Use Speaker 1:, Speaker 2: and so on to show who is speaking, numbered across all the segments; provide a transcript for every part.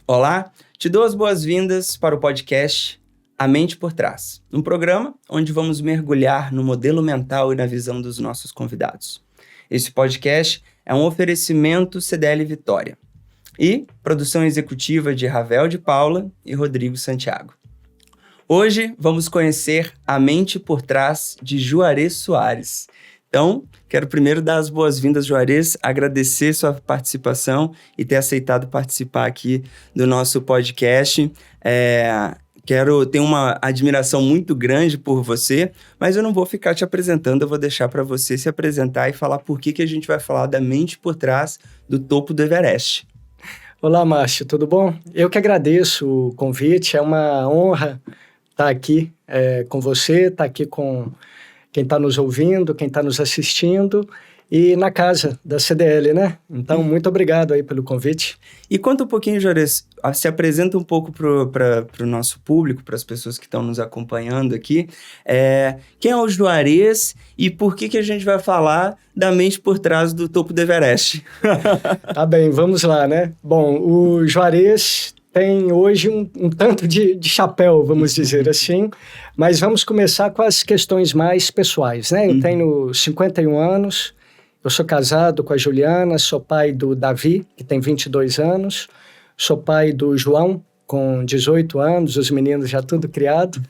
Speaker 1: Olá, te dou as boas-vindas para o podcast A Mente por Trás, um programa onde vamos mergulhar no modelo mental e na visão dos nossos convidados. Esse podcast é um oferecimento CDL Vitória e produção executiva de Ravel de Paula e Rodrigo Santiago. Hoje vamos conhecer a mente por trás de Juarez Soares. Então, quero primeiro dar as boas-vindas, Juarez, agradecer sua participação e ter aceitado participar aqui do nosso podcast. Tenho uma admiração muito grande por você, mas eu não vou ficar te apresentando, eu vou deixar para você se apresentar e falar por que a gente vai falar da mente por trás do topo do Everest.
Speaker 2: Olá, Márcio, tudo bom? Eu que agradeço o convite, é uma honra estar aqui com você, estar aqui com quem está nos ouvindo, quem está nos assistindo e na casa da CDL, né? Então, muito obrigado aí pelo convite.
Speaker 1: E conta um pouquinho, Juarez, se apresenta um pouco para o nosso público, para as pessoas que estão nos acompanhando aqui. Quem é o Juarez e por que a gente vai falar da mente por trás do topo do Everest?
Speaker 2: Tá bem, vamos lá, né? Bom, o Juarez tem hoje um tanto de chapéu, vamos dizer assim, mas vamos começar com as questões mais pessoais, né? Eu tenho 51 anos, eu sou casado com a Juliana, sou pai do Davi, que tem 22 anos, sou pai do João, com 18 anos, os meninos já tudo criado.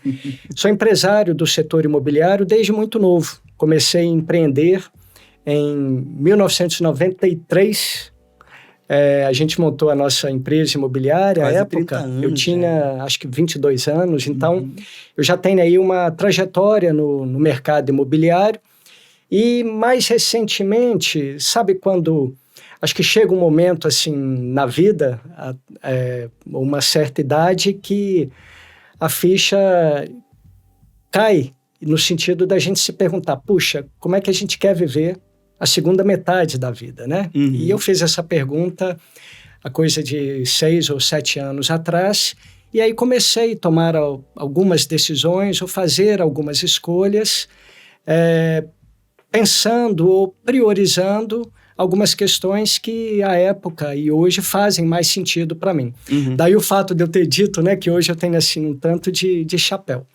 Speaker 2: Sou empresário do setor imobiliário desde muito novo. Comecei a empreender em 1993. A gente montou a nossa empresa imobiliária.
Speaker 1: Quase
Speaker 2: à época,
Speaker 1: 30 anos,
Speaker 2: eu tinha acho que 22 anos, então eu já tenho aí uma trajetória no mercado imobiliário. E mais recentemente, sabe quando acho que chega um momento assim na vida, uma certa idade, que a ficha cai no sentido da gente se perguntar, puxa, como é que a gente quer viver a segunda metade da vida, né? E eu fiz essa pergunta há coisa de 6 ou 7 anos atrás, e aí comecei a tomar algumas decisões ou fazer algumas escolhas, pensando ou priorizando algumas questões que à época e hoje fazem mais sentido para mim. Daí o fato de eu ter dito, né, que hoje eu tenho assim um tanto de chapéu.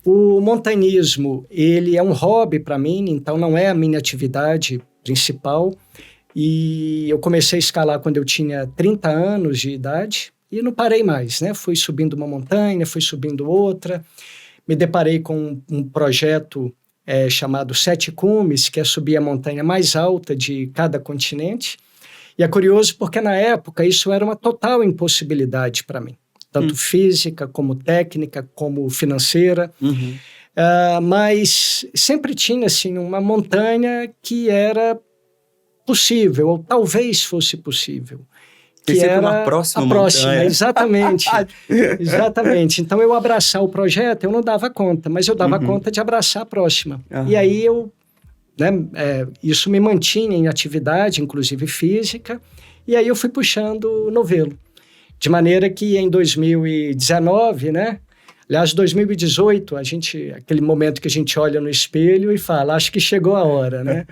Speaker 2: O montanhismo, ele é um hobby para mim, então não é a minha atividade principal. E eu comecei a escalar quando eu tinha 30 anos de idade e não parei mais, né? Fui subindo uma montanha, fui subindo outra. Me deparei com um projeto chamado Sete Cumes, que é subir a montanha mais alta de cada continente. E é curioso porque na época isso era uma total impossibilidade para mim. Tanto física, como técnica, como financeira. Mas sempre tinha, assim, uma montanha que era possível, ou talvez fosse possível.
Speaker 1: Que era uma próxima montanha.
Speaker 2: Exatamente. Exatamente. Então, eu abraçar o projeto, eu não dava conta, mas eu dava conta de abraçar a próxima. E aí, isso me mantinha em atividade, inclusive física, e aí eu fui puxando o novelo. De maneira que em 2019, né? Aliás, 2018, aquele momento que a gente olha no espelho e fala, acho que chegou a hora, né?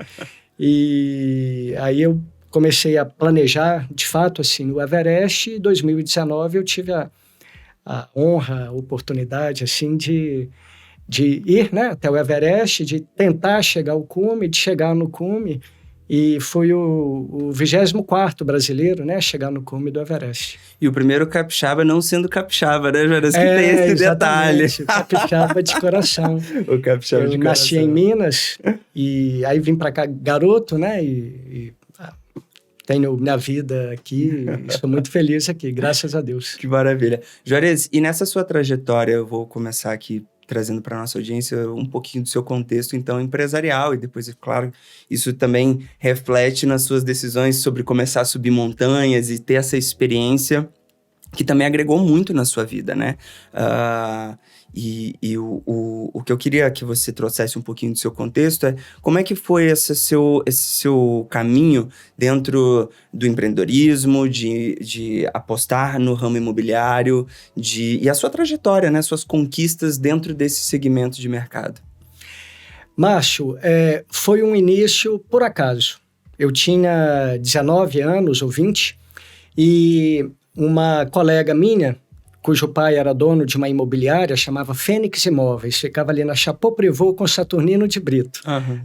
Speaker 2: E aí eu comecei a planejar, de fato, assim, o Everest. E em 2019 eu tive a honra, a oportunidade, assim, de ir, né, até o Everest, de tentar chegar ao cume, de chegar no cume. E fui o 24º brasileiro, né, a chegar no cume do Everest.
Speaker 1: E o primeiro capixaba não sendo capixaba, né, Juarez? Que tem esse detalhe.
Speaker 2: O capixaba de coração.
Speaker 1: O capixaba de coração. Eu
Speaker 2: nasci em Minas e aí vim para cá garoto, né, e tenho minha vida aqui, estou muito feliz aqui, graças a Deus.
Speaker 1: Que maravilha. Juarez, e nessa sua trajetória, eu vou começar aqui trazendo para a nossa audiência um pouquinho do seu contexto, então, empresarial, e depois, é claro, isso também reflete nas suas decisões sobre começar a subir montanhas e ter essa experiência que também agregou muito na sua vida, né? O que eu queria que você trouxesse um pouquinho do seu contexto é como é que foi esse seu caminho dentro do empreendedorismo, de apostar no ramo imobiliário, e a sua trajetória, né? Suas conquistas dentro desse segmento de mercado.
Speaker 2: Márcio, foi um início por acaso. Eu tinha 19 anos ou 20 e uma colega minha, cujo pai era dono de uma imobiliária, chamava Fênix Imóveis, ficava ali na Chapeau-Prévôt com Saturnino de Brito,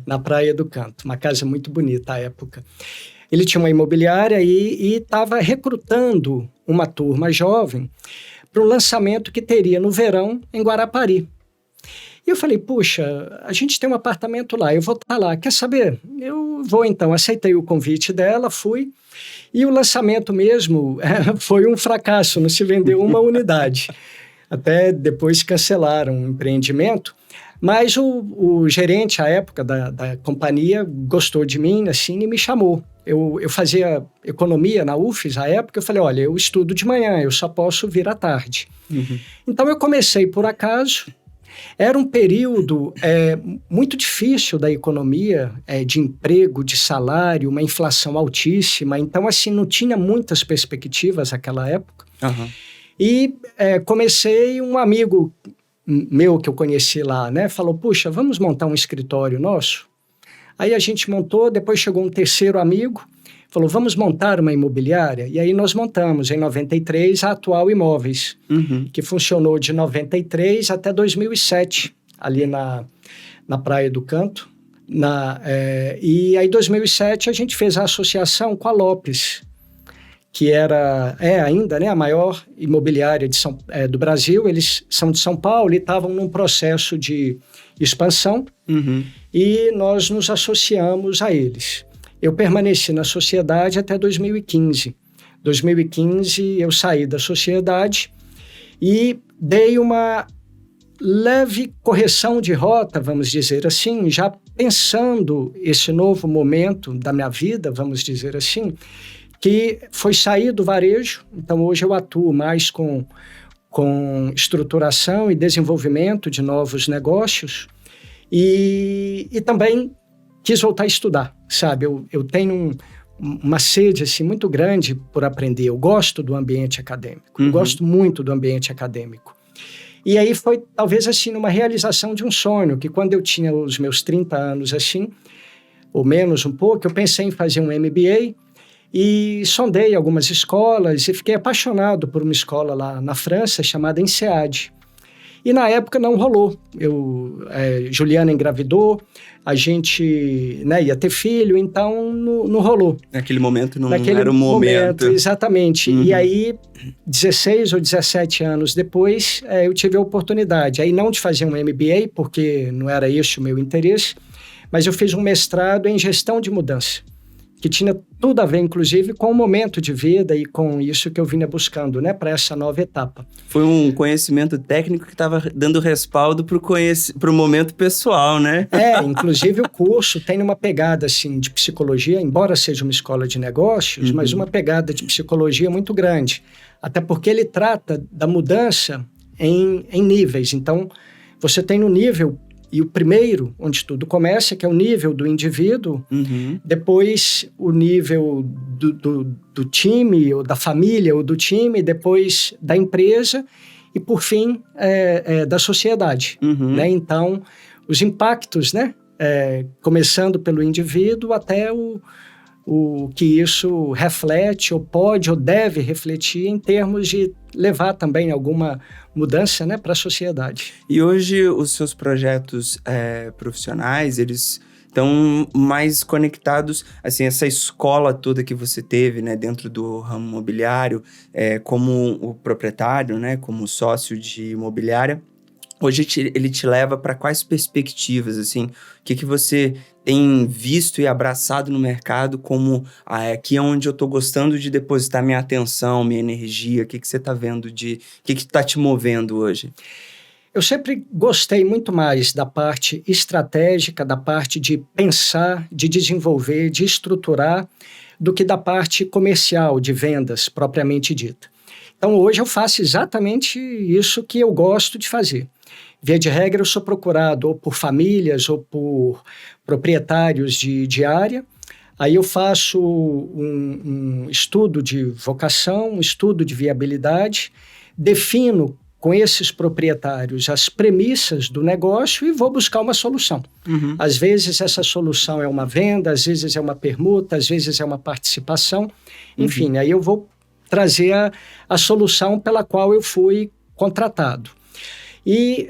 Speaker 2: na Praia do Canto, uma casa muito bonita à época. Ele tinha uma imobiliária e estava recrutando uma turma jovem para um lançamento que teria no verão em Guarapari. E eu falei, puxa, a gente tem um apartamento lá, eu vou estar lá, quer saber? Eu vou então, aceitei o convite dela, fui, e o lançamento mesmo foi um fracasso, não se vendeu uma unidade. Até depois cancelaram o empreendimento, mas o gerente, à época, da companhia, gostou de mim, assim, e me chamou. Eu fazia economia na UFES, à época, eu falei, olha, eu estudo de manhã, eu só posso vir à tarde. Então, eu comecei por acaso. Era um período muito difícil da economia, de emprego, de salário, uma inflação altíssima. Então, assim, não tinha muitas perspectivas naquela época. E comecei, um amigo meu que eu conheci lá, né, falou, puxa, vamos montar um escritório nosso? Aí a gente montou, depois chegou um terceiro amigo, falou, vamos montar uma imobiliária? E aí nós montamos, em 93, a Atual Imóveis, que funcionou de 93 até 2007, ali na Praia do Canto. E aí, em 2007, a gente fez a associação com a Lopes, que é ainda, né, a maior imobiliária do Brasil. Eles são de São Paulo e estavam num processo de expansão, e nós nos associamos a eles. Eu permaneci na sociedade até 2015. 2015 eu saí da sociedade e dei uma leve correção de rota, vamos dizer assim, já pensando esse novo momento da minha vida, vamos dizer assim, que foi sair do varejo. Então hoje eu atuo mais com estruturação e desenvolvimento de novos negócios, e também quis voltar a estudar, sabe? Eu tenho uma sede assim, muito grande por aprender. Eu gosto do ambiente acadêmico, eu gosto muito do ambiente acadêmico. E aí foi talvez assim uma realização de um sonho, que quando eu tinha os meus 30 anos assim, ou menos um pouco, eu pensei em fazer um MBA e sondei algumas escolas e fiquei apaixonado por uma escola lá na França chamada INSEAD. E na época não rolou. Juliana engravidou, a gente, né, ia ter filho, então não rolou.
Speaker 1: Naquele momento não era o momento.
Speaker 2: Exatamente. E aí, 16 ou 17 anos depois, eu tive a oportunidade. Aí não de fazer um MBA, porque não era esse o meu interesse, mas eu fiz um mestrado em gestão de mudança, que tinha tudo a ver, inclusive, com o momento de vida e com isso que eu vinha buscando, né, para essa nova etapa.
Speaker 1: Foi um conhecimento técnico que estava dando respaldo para o momento pessoal, né?
Speaker 2: Inclusive o curso tem uma pegada, assim, de psicologia, embora seja uma escola de negócios, mas uma pegada de psicologia muito grande. Até porque ele trata da mudança em níveis. Então, você tem no nível. E o primeiro, onde tudo começa, que é o nível do indivíduo, depois o nível do time, ou da família, ou do time, depois da empresa, e por fim, da sociedade. Né? Então, os impactos, né? Começando pelo indivíduo até o que isso reflete, ou pode, ou deve refletir em termos de levar também alguma mudança, né, para a sociedade.
Speaker 1: E hoje os seus projetos profissionais, eles estão mais conectados, assim, essa escola toda que você teve, né, dentro do ramo imobiliário, como o proprietário, né, como sócio de imobiliária. Hoje ele te leva para quais perspectivas, assim? O que você tem visto e abraçado no mercado como aqui é onde eu estou gostando de depositar minha atenção, minha energia? O que você está vendo o que está te movendo hoje?
Speaker 2: Eu sempre gostei muito mais da parte estratégica, da parte de pensar, de desenvolver, de estruturar, do que da parte comercial, de vendas, propriamente dita. Então, hoje eu faço exatamente isso que eu gosto de fazer. Via de regra, eu sou procurado ou por famílias ou por proprietários de área. Aí eu faço um estudo de vocação, um estudo de viabilidade, defino com esses proprietários as premissas do negócio e vou buscar uma solução. Às vezes essa solução é uma venda, às vezes é uma permuta, às vezes é uma participação. Enfim, aí eu vou trazer a solução pela qual eu fui contratado. E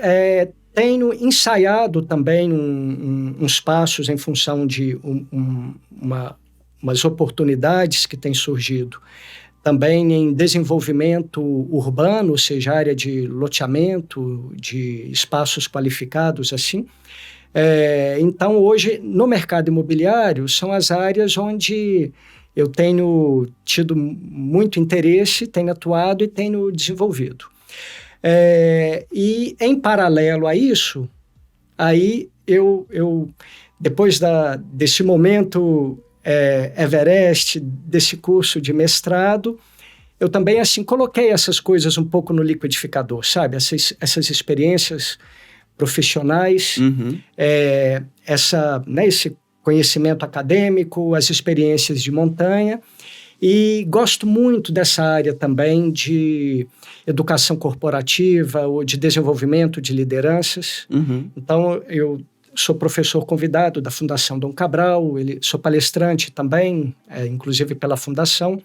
Speaker 2: tenho ensaiado também uns passos em função de umas oportunidades que têm surgido também em desenvolvimento urbano, ou seja, área de loteamento, de espaços qualificados, assim. Então, hoje, no mercado imobiliário, são as áreas onde eu tenho tido muito interesse, tenho atuado e tenho desenvolvido. E, em paralelo a isso, aí eu depois desse momento Everest, desse curso de mestrado, eu também, assim, coloquei essas coisas um pouco no liquidificador, sabe? Essas experiências profissionais, esse conhecimento acadêmico, as experiências de montanha. E gosto muito dessa área também de educação corporativa ou de desenvolvimento de lideranças. Então, eu sou professor convidado da Fundação Dom Cabral, sou palestrante também, inclusive pela Fundação.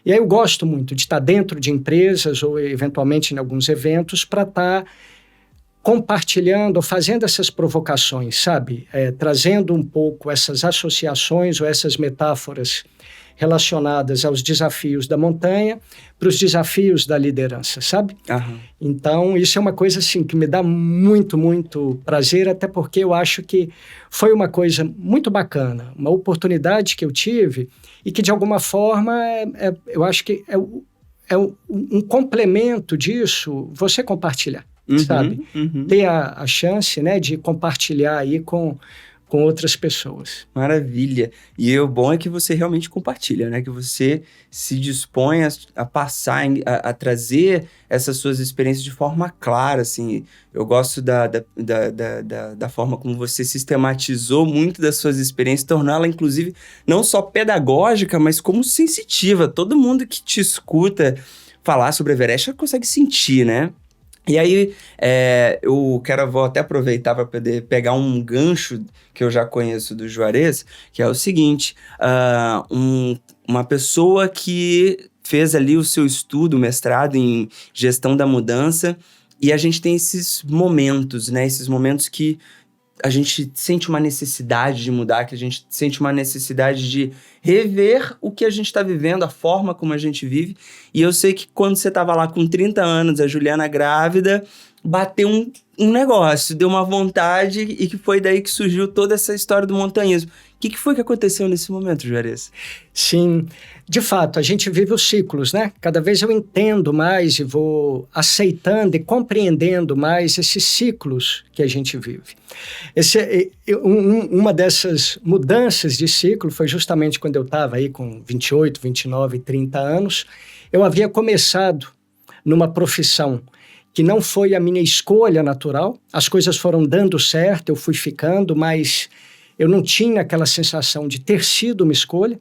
Speaker 2: E aí eu gosto muito de estar dentro de empresas ou, eventualmente, em alguns eventos para estar compartilhando, fazendo essas provocações, sabe? Trazendo um pouco essas associações ou essas metáforas relacionadas aos desafios da montanha para os desafios da liderança, sabe? Então, isso é uma coisa, assim, que me dá muito, muito prazer, até porque eu acho que foi uma coisa muito bacana, uma oportunidade que eu tive e que, de alguma forma, eu acho que é um complemento disso, você compartilhar, sabe? Ter a chance, né, de compartilhar aí com outras pessoas.
Speaker 1: Maravilha. E o bom é que você realmente compartilha, né? Que você se dispõe a passar, a trazer essas suas experiências de forma clara, assim. Eu gosto da forma como você sistematizou muito das suas experiências, torná-la, inclusive, não só pedagógica, mas como sensitiva. Todo mundo que te escuta falar sobre Everest consegue sentir, né? E aí, vou até aproveitar para poder pegar um gancho que eu já conheço do Juarez, que é o seguinte, uma pessoa que fez ali o seu estudo, mestrado em gestão da mudança, e a gente tem esses momentos, né? Esses momentos que a gente sente uma necessidade de mudar, que a gente sente uma necessidade de rever o que a gente está vivendo, a forma como a gente vive. E eu sei que quando você estava lá com 30 anos, a Juliana grávida, bateu um negócio, deu uma vontade e que foi daí que surgiu toda essa história do montanhismo. O que foi que aconteceu nesse momento, Juarez?
Speaker 2: Sim, de fato, a gente vive os ciclos, né? Cada vez eu entendo mais e vou aceitando e compreendendo mais esses ciclos que a gente vive. Uma dessas mudanças de ciclo foi justamente quando eu estava aí com 28, 29, 30 anos. Eu havia começado numa profissão que não foi a minha escolha natural. As coisas foram dando certo, eu fui ficando, mas eu não tinha aquela sensação de ter sido uma escolha.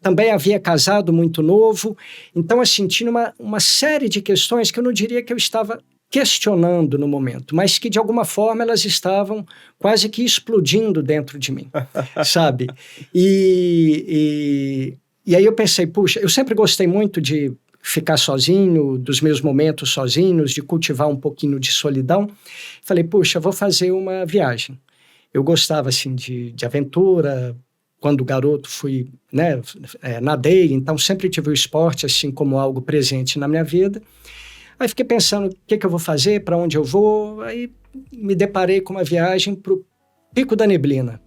Speaker 2: Também havia casado muito novo. Então, assim, tinha uma série de questões que eu não diria que eu estava questionando no momento, mas que, de alguma forma, elas estavam quase que explodindo dentro de mim, sabe? E aí eu pensei, puxa, eu sempre gostei muito de ficar sozinho, dos meus momentos sozinhos, de cultivar um pouquinho de solidão. Falei, puxa, vou fazer uma viagem. Eu gostava, assim, de aventura. Quando garoto fui, né, nadei, então sempre tive o esporte, assim, como algo presente na minha vida. Aí fiquei pensando, o que eu vou fazer, para onde eu vou? Aí me deparei com uma viagem para o Pico da Neblina,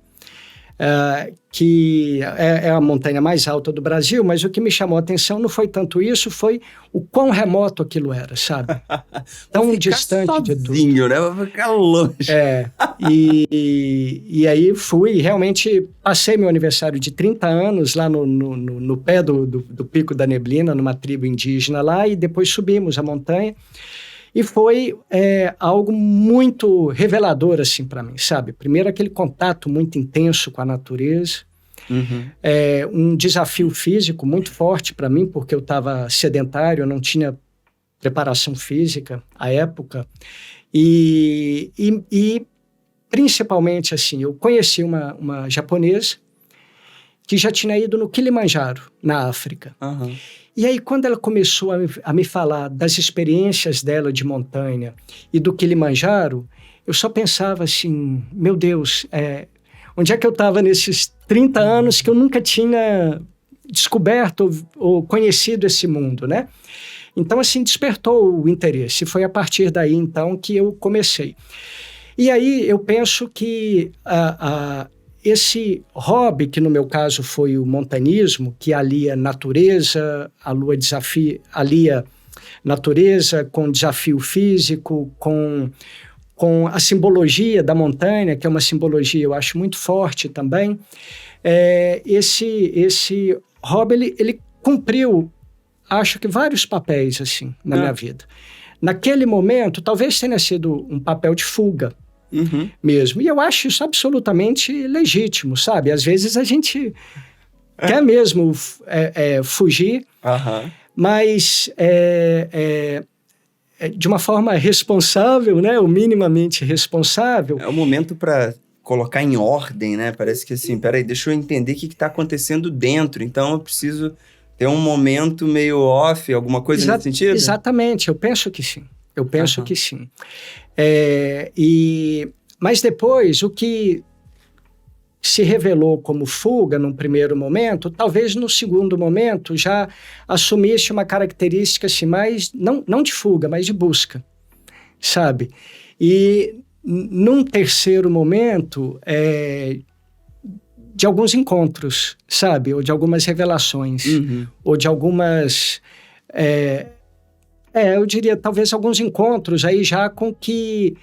Speaker 2: que é a montanha mais alta do Brasil, mas o que me chamou a atenção não foi tanto isso, foi o quão remoto aquilo era, sabe? Tão distante de tudo.
Speaker 1: Né? Vou ficar longe.
Speaker 2: E aí fui, realmente passei meu aniversário de 30 anos lá no pé do Pico da Neblina, numa tribo indígena lá, e depois subimos a montanha. E foi algo muito revelador, assim, para mim, sabe? Primeiro, aquele contato muito intenso com a natureza. Um desafio físico muito forte para mim, porque eu estava sedentário, eu não tinha preparação física à época. E principalmente, assim, eu conheci uma japonesa que já tinha ido no Kilimanjaro, na África.
Speaker 1: Uhum.
Speaker 2: E aí, quando ela começou a me falar das experiências dela de montanha e do Kilimanjaro, eu só pensava assim, meu Deus, onde é que eu estava nesses 30 anos que eu nunca tinha descoberto ou conhecido esse mundo, né? Então, assim, despertou o interesse. Foi a partir daí, então, que eu comecei. E aí, eu penso que esse hobby, que no meu caso foi o montanismo, que alia natureza, alia natureza com desafio físico, com a simbologia da montanha, que é uma simbologia, eu acho, muito forte também. Esse hobby, ele cumpriu, acho que vários papéis, assim, na minha vida. Naquele momento, talvez tenha sido um papel de fuga, mesmo. E eu acho isso absolutamente legítimo, sabe? Às vezes a gente quer mesmo fugir, mas de uma forma responsável, né? Ou minimamente responsável.
Speaker 1: É o momento para colocar em ordem, né? Parece que assim, peraí, deixa eu entender o que está acontecendo dentro. Então eu preciso ter um momento meio off, alguma coisa nesse sentido?
Speaker 2: Exatamente, eu penso que sim. Eu penso que sim. Mas depois, o que se revelou como fuga num primeiro momento, talvez no segundo momento já assumisse uma característica assim, mais, não de fuga, mas de busca, sabe? E num terceiro momento, de alguns encontros, sabe? Ou de algumas revelações, ou de algumas... eu diria, talvez alguns encontros aí já com que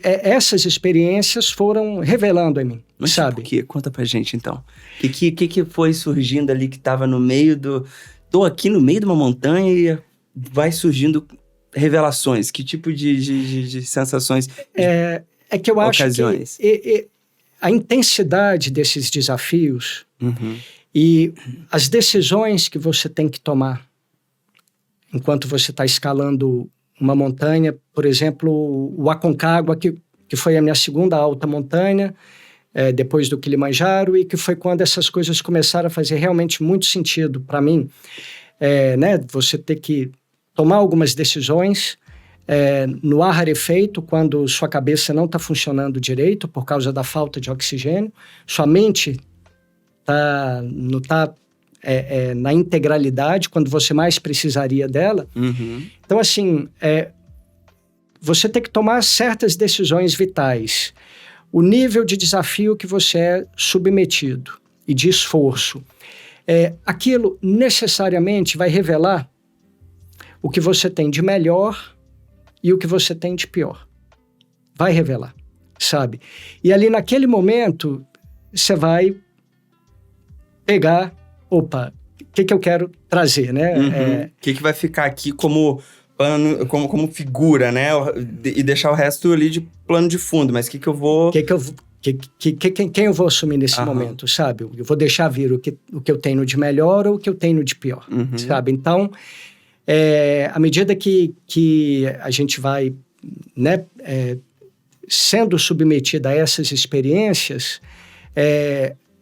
Speaker 2: essas experiências foram revelando em mim,
Speaker 1: mas
Speaker 2: sabe?
Speaker 1: Tipo, conta pra gente, então. O que foi surgindo ali que estava no meio do... Tô aqui no meio de uma montanha e vai surgindo revelações. Que tipo de sensações?
Speaker 2: Que eu acho que a intensidade desses desafios e as decisões que você tem que tomar enquanto você está escalando uma montanha, por exemplo, o Aconcagua, que foi a minha segunda alta montanha, depois do Kilimanjaro, e que foi quando essas coisas começaram a fazer realmente muito sentido para mim, né? Você ter que tomar algumas decisões no ar rarefeito, quando sua cabeça não está funcionando direito por causa da falta de oxigênio, sua mente não está na integralidade, quando você mais precisaria dela. Então, assim, você tem que tomar certas decisões vitais. O nível de desafio que você é submetido e de esforço, aquilo necessariamente vai revelar o que você tem de melhor e o que você tem de pior. Vai revelar, sabe? E ali naquele momento, você vai pegar... Opa, o que eu quero trazer, né?
Speaker 1: O que vai ficar aqui como pano, como figura, né? E deixar o resto ali de plano de fundo, mas o que eu vou...
Speaker 2: Quem eu vou assumir nesse momento, sabe? Eu vou deixar vir o que eu tenho de melhor ou o que eu tenho de pior, sabe? Então, à medida que a gente vai, né, sendo submetida a essas experiências,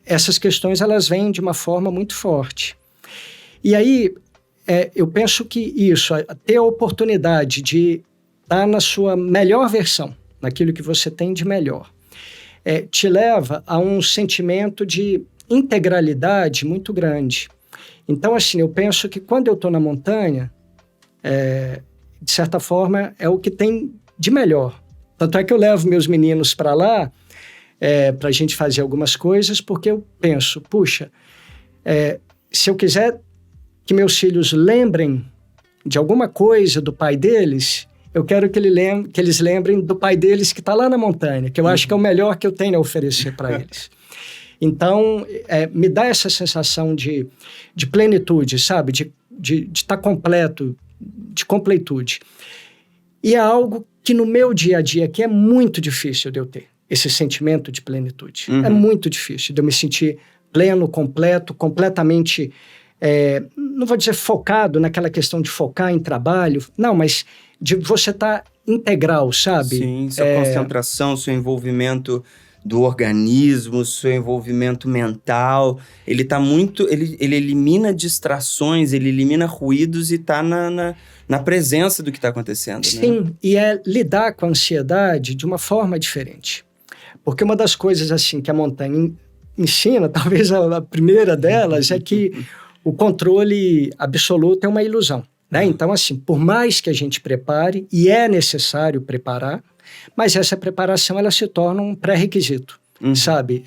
Speaker 2: essas questões, elas vêm de uma forma muito forte. E aí, eu penso que isso, ter a oportunidade de estar na sua melhor versão, naquilo que você tem de melhor, te leva a um sentimento de integralidade muito grande. Então, assim, eu penso que quando eu estou na montanha, de certa forma, é o que tem de melhor. Tanto é que eu levo meus meninos para lá, para a gente fazer algumas coisas, porque eu penso, puxa, se eu quiser que meus filhos lembrem de alguma coisa do pai deles, eu quero que eles lembrem do pai deles que está lá na montanha, que eu acho que é o melhor que eu tenho a oferecer para eles. Então, me dá essa sensação de plenitude, sabe? De estar completo, de completude. E é algo que no meu dia a dia aqui é muito difícil de eu ter. Esse sentimento de plenitude. É muito difícil de eu me sentir pleno, completo, completamente, não vou dizer focado naquela questão de focar em trabalho, não, mas de você estar integral, sabe?
Speaker 1: Sim, sua concentração, seu envolvimento do organismo, seu envolvimento mental. Ele tá muito... Ele elimina distrações, ele elimina ruídos e tá na presença do que está acontecendo.
Speaker 2: Sim,
Speaker 1: né?
Speaker 2: E é lidar com a ansiedade de uma forma diferente. Porque uma das coisas assim que a montanha ensina, talvez a primeira delas, é que o controle absoluto é uma ilusão. Né? Então, assim, por mais que a gente prepare, e é necessário preparar, mas essa preparação ela se torna um pré-requisito, sabe?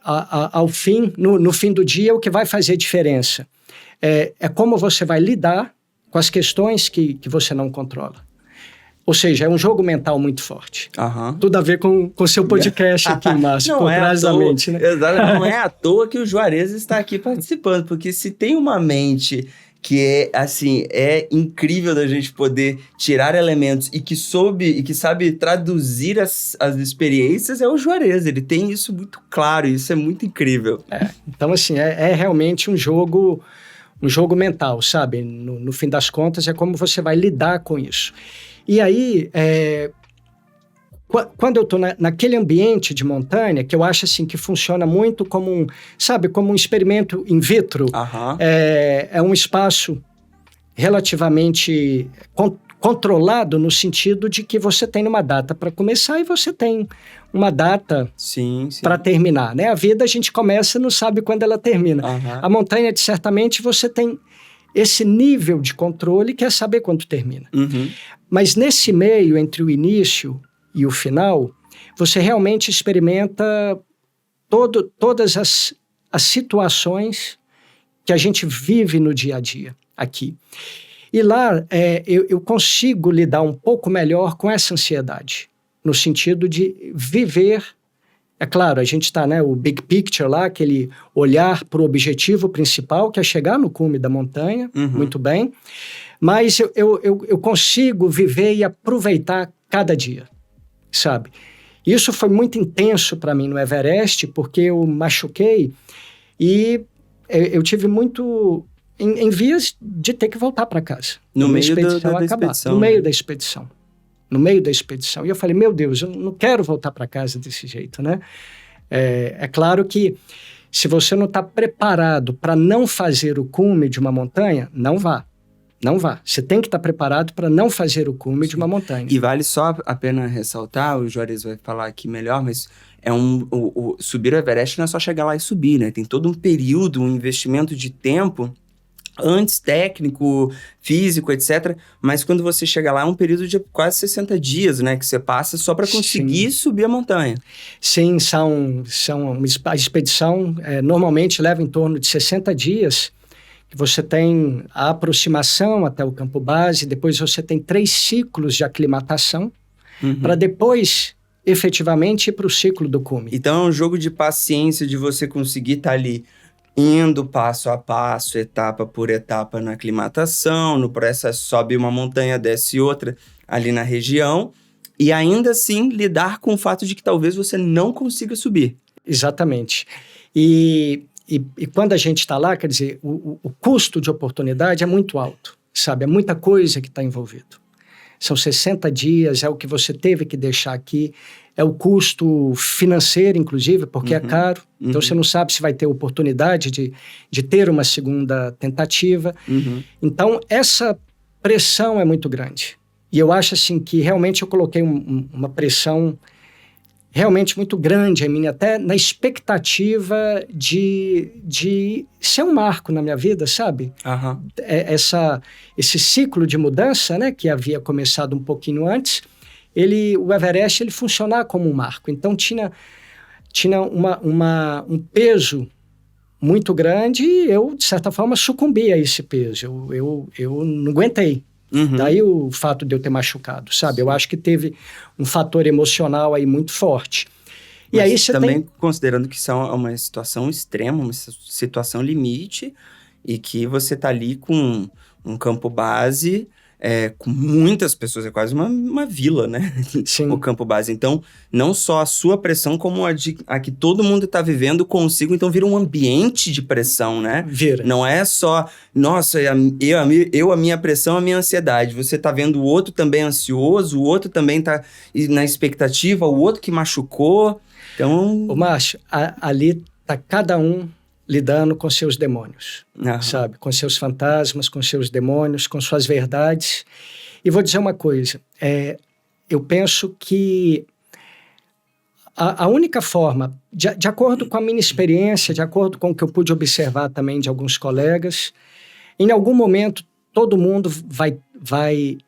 Speaker 2: Ao fim, no fim do dia, o que vai fazer diferença é como você vai lidar com as questões que você não controla. Ou seja, é um jogo mental muito forte. Tudo a ver com o seu podcast aqui, Márcio, por trás da mente. Né?
Speaker 1: Exato, não é à toa que o Juarez está aqui participando, porque se tem uma mente que é incrível da gente poder tirar elementos e que sabe traduzir as experiências, é o Juarez. Ele tem isso muito claro, isso é muito incrível.
Speaker 2: Então, assim, é realmente um jogo mental, sabe? No fim das contas, é como você vai lidar com isso. E aí, quando eu estou naquele ambiente de montanha, que eu acho assim que funciona muito como um experimento in vitro, é um espaço relativamente controlado no sentido de que você tem uma data para começar e você tem uma data para terminar. Né? A vida a gente começa e não sabe quando ela termina. A montanha, certamente, você tem esse nível de controle que é saber quando termina. Mas nesse meio, entre o início e o final, você realmente experimenta todas as situações que a gente vive no dia a dia aqui. E lá eu consigo lidar um pouco melhor com essa ansiedade, no sentido de viver. É claro, a gente está, né, o big picture lá, aquele olhar para o objetivo principal, que é chegar no cume da montanha, muito bem, mas eu consigo viver e aproveitar cada dia, sabe? Isso foi muito intenso para mim no Everest, porque eu machuquei e eu tive muito... em vias de ter que voltar para casa.
Speaker 1: No meio da expedição.
Speaker 2: No meio da expedição. No meio da expedição. E eu falei, meu Deus, eu não quero voltar para casa desse jeito, né? É claro que se você não está preparado para não fazer o cume de uma montanha, não vá. Não vá. Você tem que estar preparado para não fazer o cume de uma montanha.
Speaker 1: E vale só a pena ressaltar, o Juarez vai falar aqui melhor, mas subir o Everest não é só chegar lá e subir, né? Tem todo um período, um investimento de tempo antes, técnico, físico, etc. Mas quando você chega lá, é um período de quase 60 dias, né? Que você passa só para conseguir subir a montanha.
Speaker 2: Sim, a expedição normalmente leva em torno de 60 dias. Você tem a aproximação até o campo base, depois você tem 3 ciclos de aclimatação, para depois, efetivamente, ir para o ciclo do cume.
Speaker 1: Então é um jogo de paciência, de você conseguir estar ali indo passo a passo, etapa por etapa na aclimatação, no processo sobe uma montanha, desce outra ali na região, e ainda assim lidar com o fato de que talvez você não consiga subir.
Speaker 2: Exatamente. E quando a gente está lá, quer dizer, o custo de oportunidade é muito alto, sabe? É muita coisa que está envolvido. São 60 dias, é o que você teve que deixar aqui, é o custo financeiro, inclusive, porque é caro. Então, você não sabe se vai ter oportunidade de ter uma segunda tentativa. Então, essa pressão é muito grande. E eu acho, assim, que realmente eu coloquei uma pressão realmente muito grande em mim, até na expectativa de ser um marco na minha vida, sabe? Esse ciclo de mudança, né, que havia começado um pouquinho antes, o Everest ele funcionar como um marco. Então, tinha um peso muito grande e eu, de certa forma, sucumbi a esse peso. Eu não aguentei. Daí o fato de eu ter machucado, sabe? Sim. Eu acho que teve um fator emocional aí muito forte.
Speaker 1: E aí você também considerando que isso é uma situação extrema, uma situação limite, e que você tá ali com um campo base com muitas pessoas, é quase uma vila, né?
Speaker 2: Sim.
Speaker 1: O campo base. Então, não só a sua pressão, como a que todo mundo está vivendo consigo, então vira um ambiente de pressão, né?
Speaker 2: Vira.
Speaker 1: Não é só, nossa, a minha pressão, a minha ansiedade. Você tá vendo o outro também ansioso, o outro também tá na expectativa, o outro que machucou. Então...
Speaker 2: Ô, Márcio, ali tá cada um lidando com seus demônios, sabe? Com seus fantasmas, com seus demônios, com suas verdades. E vou dizer uma coisa, eu penso que a única forma, de acordo com a minha experiência, de acordo com o que eu pude observar também de alguns colegas, em algum momento todo mundo vai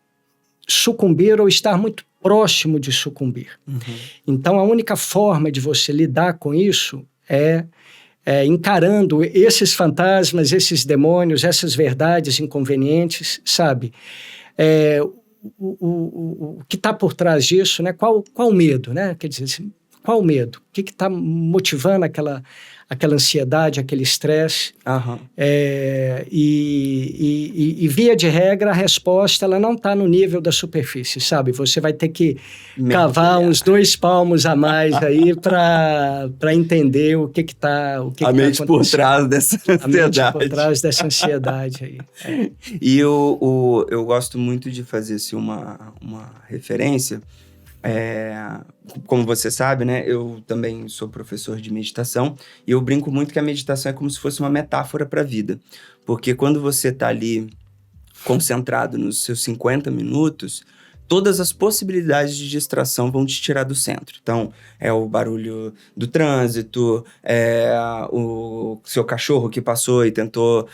Speaker 2: sucumbir ou estar muito próximo de sucumbir. Uhum. Então, a única forma de você lidar com isso é encarando esses fantasmas, esses demônios, essas verdades inconvenientes, sabe? O que está por trás disso, né? Qual o medo, né? Quer dizer, assim, qual o medo? O que está motivando aquela ansiedade, aquele estresse?
Speaker 1: Uhum.
Speaker 2: E via de regra, a resposta ela não está no nível da superfície, sabe? Você vai ter que cavar uns 2 palmos a mais aí para entender o que está
Speaker 1: a mente por trás dessa ansiedade.
Speaker 2: A mente por trás dessa ansiedade aí.
Speaker 1: E eu gosto muito de fazer assim, uma referência. Como você sabe, né? Eu também sou professor de meditação e eu brinco muito que a meditação é como se fosse uma metáfora para a vida. Porque quando você está ali concentrado nos seus 50 minutos, todas as possibilidades de distração vão te tirar do centro. Então, é o barulho do trânsito, o seu cachorro que passou e tentou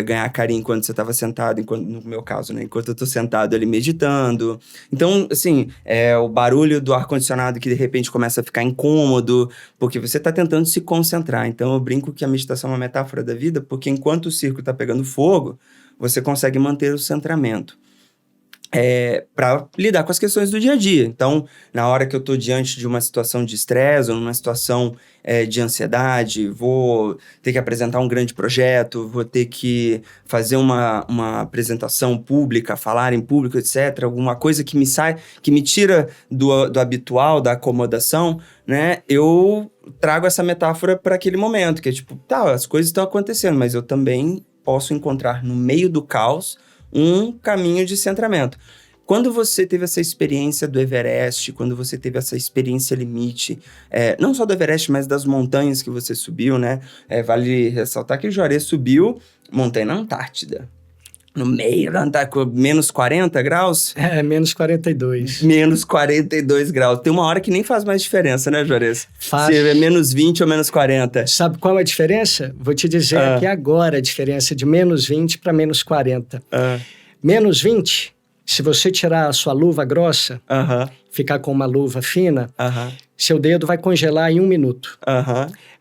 Speaker 1: ganhar carinho enquanto você estava sentado, no meu caso, né? Enquanto eu estou sentado ali meditando. Então, assim, o barulho do ar-condicionado que de repente começa a ficar incômodo, porque você está tentando se concentrar. Então, eu brinco que a meditação é uma metáfora da vida, porque enquanto o circo está pegando fogo, você consegue manter o centramento. Para lidar com as questões do dia a dia. Então, na hora que eu estou diante de uma situação de estresse ou numa situação de ansiedade, vou ter que apresentar um grande projeto, vou ter que fazer uma apresentação pública, falar em público, etc., alguma coisa que me tira do habitual, da acomodação, né? Eu trago essa metáfora para aquele momento, que é tipo, as coisas estão acontecendo, mas eu também posso encontrar no meio do caos um caminho de centramento. Quando você teve essa experiência do Everest, quando você teve essa experiência limite, não só do Everest, mas das montanhas que você subiu, né? Vale ressaltar que o Juarez subiu montanha na Antártida. No meio da Antártida, menos 40 graus?
Speaker 2: Menos 42.
Speaker 1: Menos 42 graus. Tem uma hora que nem faz mais diferença, né, Juarez?
Speaker 2: Faz.
Speaker 1: Se é menos 20 ou menos 40.
Speaker 2: Sabe qual é a diferença? Vou te dizer aqui agora a diferença de menos 20 para menos 40. Menos 20, se você tirar a sua luva grossa, ficar com uma luva fina, seu dedo vai congelar em 1 minuto.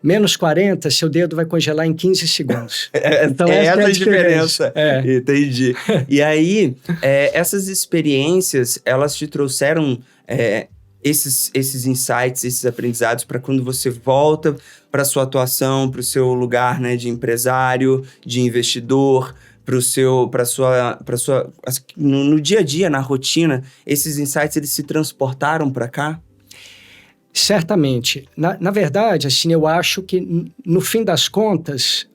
Speaker 2: Menos 40, seu dedo vai congelar em 15 segundos.
Speaker 1: Então, essa é a diferença. Entendi. E aí, essas experiências, elas te trouxeram esses insights, esses aprendizados para quando você volta para sua atuação, para o seu lugar, né, de empresário, de investidor, no dia a dia, na rotina, esses insights, eles se transportaram para cá?
Speaker 2: Certamente. Na verdade, assim, eu acho que, no fim das contas,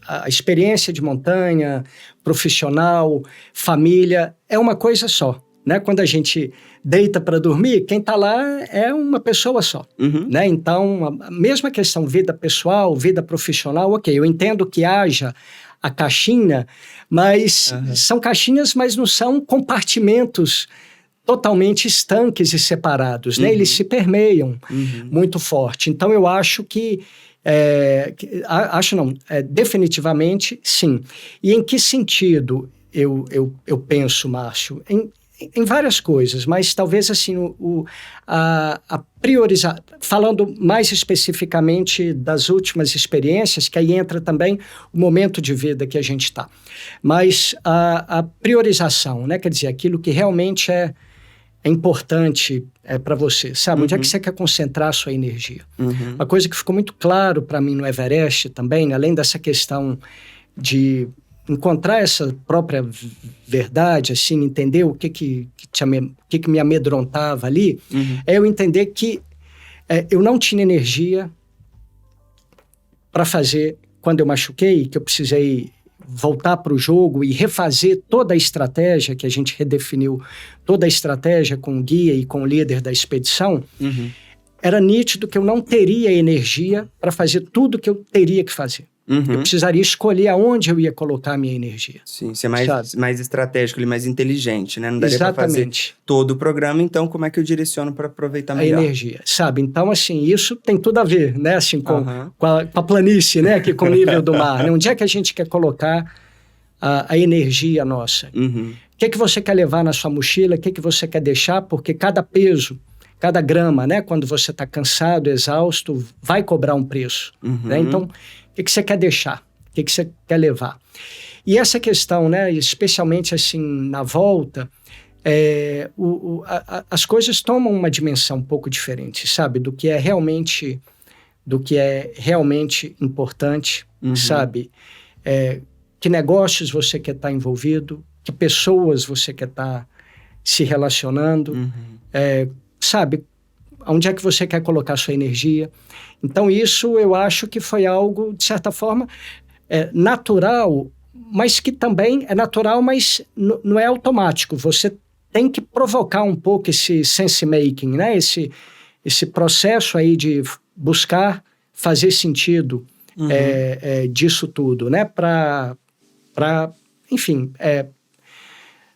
Speaker 2: a experiência de montanha, profissional, família, é uma coisa só, né? Quando a gente deita para dormir, quem está lá é uma pessoa só, né? Então, a mesma questão, vida pessoal, vida profissional, ok, eu entendo que haja a caixinha, mas são caixinhas, mas não são compartimentos totalmente estanques e separados, né? Eles se permeiam muito forte. Então, eu acho que... definitivamente, sim. E em que sentido eu penso, Márcio? Em várias coisas, mas talvez assim, a priorizar, falando mais especificamente das últimas experiências, que aí entra também o momento de vida que a gente está. Mas a priorização, né? Quer dizer, aquilo que realmente é importante para você, sabe? Onde é que você quer concentrar a sua energia? Uma coisa que ficou muito claro para mim no Everest também, além dessa questão de encontrar essa própria verdade, assim, entender o que me amedrontava ali, é eu entender que eu não tinha energia para fazer quando eu machuquei, que eu precisei voltar para o jogo e refazer toda a estratégia que a gente redefiniu, toda a estratégia com o guia e com o líder da expedição, era nítido que eu não teria energia para fazer tudo que eu teria que fazer. Eu precisaria escolher aonde eu ia colocar a minha energia.
Speaker 1: Sim, ser mais estratégico, mais inteligente, né? Não daria para fazer todo o programa, então como é que eu direciono para aproveitar melhor?
Speaker 2: A energia, sabe? Então, assim, isso tem tudo a ver, né? Assim, com a planície, né? Aqui com o nível do mar, né? Onde é que a gente quer colocar a energia nossa? O que você quer levar na sua mochila? O que você quer deixar? Porque cada peso, cada grama, né? Quando você está cansado, exausto, vai cobrar um preço, né? Então, o que você quer deixar? O que você quer levar? E essa questão, né, especialmente assim na volta, as coisas tomam uma dimensão um pouco diferente, sabe? Do que é realmente importante, sabe? Que negócios você quer estar envolvido, que pessoas você quer estar se relacionando, sabe? Onde é que você quer colocar sua energia? Então, isso eu acho que foi algo, de certa forma, natural, mas que também é natural, mas não é automático. Você tem que provocar um pouco esse sense-making, né? Esse processo aí de buscar fazer sentido disso tudo, né? Enfim,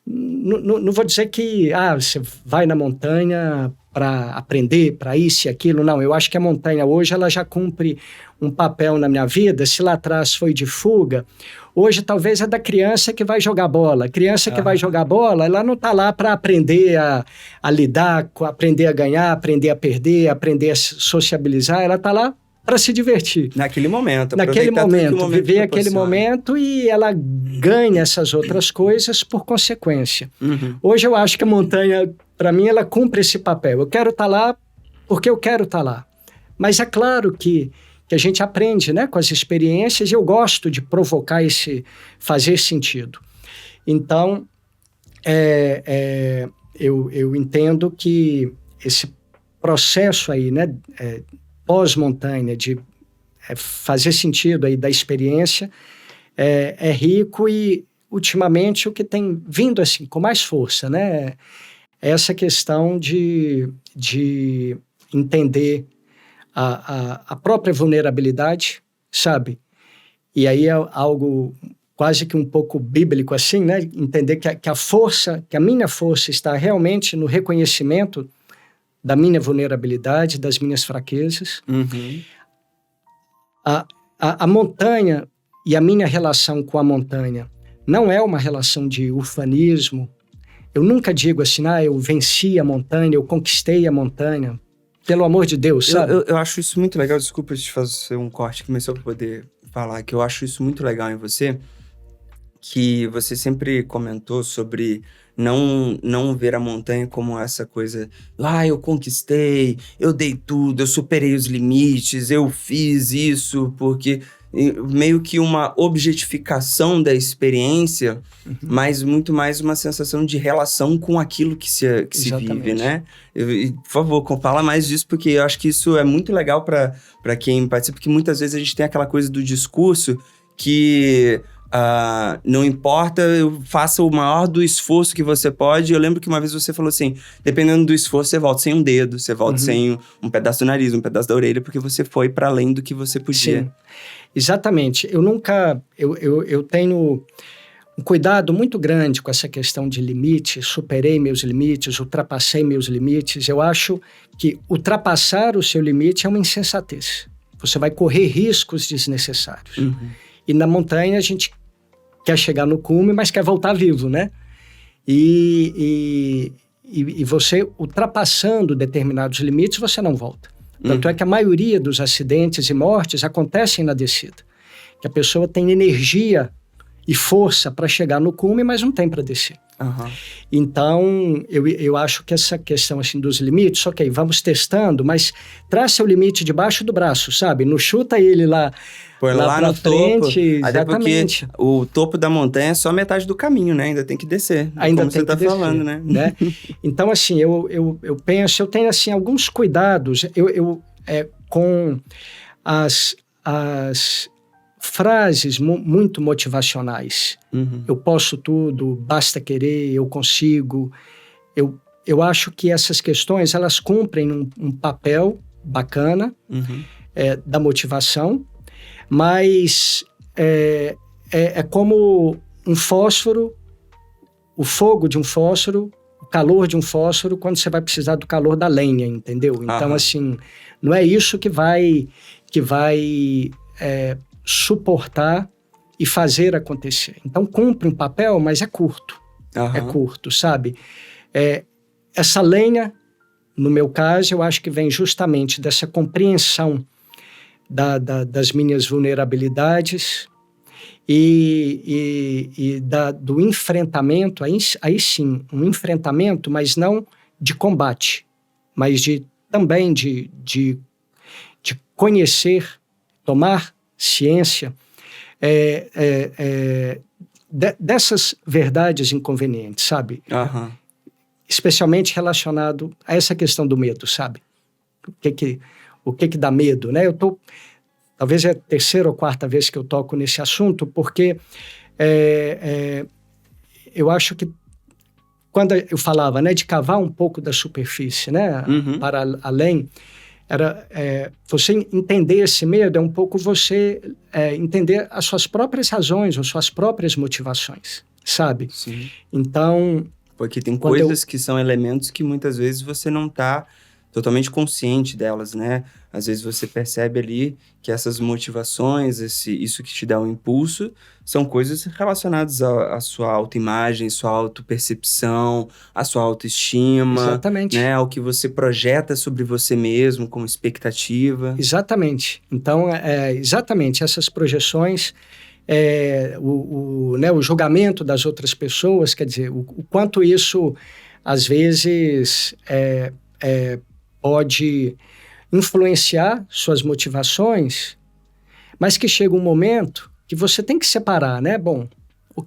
Speaker 2: não vou dizer que você vai na montanha para aprender, para isso e aquilo. Não, eu acho que a montanha hoje ela já cumpre um papel na minha vida. Se lá atrás foi de fuga, hoje talvez é da criança que vai jogar bola. A criança que vai jogar bola, ela não está lá para aprender a lidar, aprender a ganhar, aprender a perder, aprender a sociabilizar. Ela está lá para se divertir.
Speaker 1: Naquele momento.
Speaker 2: Viver aquele momento e ela ganha essas outras coisas por consequência. Hoje eu acho que a montanha, para mim, ela cumpre esse papel. Eu quero estar lá porque eu quero estar lá. Mas é claro que a gente aprende, né, com as experiências, e eu gosto de provocar fazer sentido. Então, eu entendo que esse processo aí, né, pós-montanha, de fazer sentido aí da experiência, é rico, e ultimamente o que tem vindo assim com mais força, né, é essa questão de entender a própria vulnerabilidade, sabe? E aí é algo quase que um pouco bíblico assim, né? Entender que a minha força está realmente no reconhecimento da minha vulnerabilidade, das minhas fraquezas. A montanha e a minha relação com a montanha não é uma relação de ufanismo. Eu nunca digo assim, eu venci a montanha, eu conquistei a montanha. Pelo amor de Deus, sabe?
Speaker 1: Eu acho isso muito legal. Desculpa te fazer um corte, começou a poder falar, que eu acho isso muito legal em você, que você sempre comentou sobre não ver a montanha como essa coisa, eu conquistei, eu dei tudo, eu superei os limites, eu fiz isso, porque meio que uma objetificação da experiência, mas muito mais uma sensação de relação com aquilo que se vive, né? Por favor, fala mais disso, porque eu acho que isso é muito legal para quem participa, porque muitas vezes a gente tem aquela coisa do discurso que não importa, faça o maior do esforço que você pode. Eu lembro que uma vez você falou assim, dependendo do esforço, você volta sem um dedo, você volta sem um pedaço do nariz, um pedaço da orelha, porque você foi para além do que você podia.
Speaker 2: Sim, exatamente. Eu tenho um cuidado muito grande com essa questão de limites, superei meus limites, ultrapassei meus limites. Eu acho que ultrapassar o seu limite é uma insensatez. Você vai correr riscos desnecessários. E na montanha a gente quer chegar no cume, mas quer voltar vivo, né? E você, ultrapassando determinados limites, você não volta. Tanto é que a maioria dos acidentes e mortes acontecem na descida. Que a pessoa tem energia e força para chegar no cume, mas não tem para descer.
Speaker 1: Uhum.
Speaker 2: Então, eu acho que essa questão assim, dos limites, ok, vamos testando, mas traça o limite debaixo do braço, sabe? Não chuta ele lá
Speaker 1: lá
Speaker 2: pra
Speaker 1: no
Speaker 2: frente,
Speaker 1: topo. Até porque
Speaker 2: exatamente.
Speaker 1: o topo da montanha é só metade do caminho, né? Ainda tem que descer,
Speaker 2: Ainda
Speaker 1: como
Speaker 2: tem
Speaker 1: você tá
Speaker 2: que descer,
Speaker 1: falando, né?
Speaker 2: Então, assim, eu penso, eu tenho assim, alguns cuidados com as frases muito motivacionais.
Speaker 1: Uhum.
Speaker 2: Eu posso tudo, basta querer, eu consigo. Eu acho que essas questões, elas cumprem um papel bacana da motivação, mas é como um fósforo, o fogo de um fósforo, o calor de um fósforo, quando você vai precisar do calor da lenha, entendeu? Então, assim, não é isso que vai suportar e fazer acontecer. Então, cumpre um papel, mas é curto. É curto, sabe? Essa lenha, no meu caso, eu acho que vem justamente dessa compreensão das minhas vulnerabilidades e do enfrentamento, aí sim, um enfrentamento, mas não de combate, mas também de conhecer, tomar ciência dessas verdades inconvenientes, sabe? Especialmente relacionado a essa questão do medo, sabe? O que dá medo, né? Talvez é a terceira ou quarta vez que eu toco nesse assunto, porque eu acho que quando eu falava, né, de cavar um pouco da superfície, né, para além, você entender esse medo é um pouco você entender as suas próprias razões, as suas próprias motivações, sabe?
Speaker 1: Sim.
Speaker 2: Então...
Speaker 1: Porque tem coisas que são elementos que muitas vezes você não está totalmente consciente delas, né? Às vezes você percebe ali que essas motivações, isso que te dá um impulso, são coisas relacionadas à sua autoimagem, sua autopercepção, à sua autoestima.
Speaker 2: Exatamente.
Speaker 1: Né? Ao que você projeta sobre você mesmo como expectativa.
Speaker 2: Exatamente. Então, exatamente essas projeções, o julgamento das outras pessoas, quer dizer, o quanto isso, às vezes, pode influenciar suas motivações, mas que chega um momento que você tem que separar, né? Bom,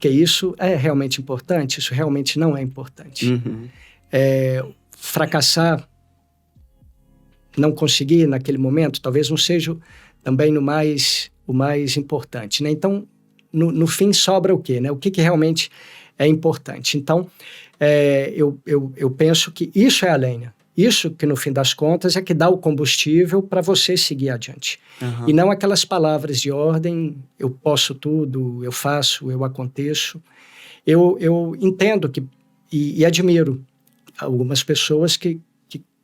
Speaker 2: isso é realmente importante, isso realmente não é importante. Fracassar, não conseguir naquele momento, talvez não seja também o mais importante, né? Então, no fim, sobra o quê, né? O que realmente é importante. Então, eu penso que isso é a lenha. Isso que, no fim das contas, é que dá o combustível para você seguir adiante. E não aquelas palavras de ordem, eu posso tudo, eu faço, eu aconteço. Eu entendo e admiro algumas pessoas que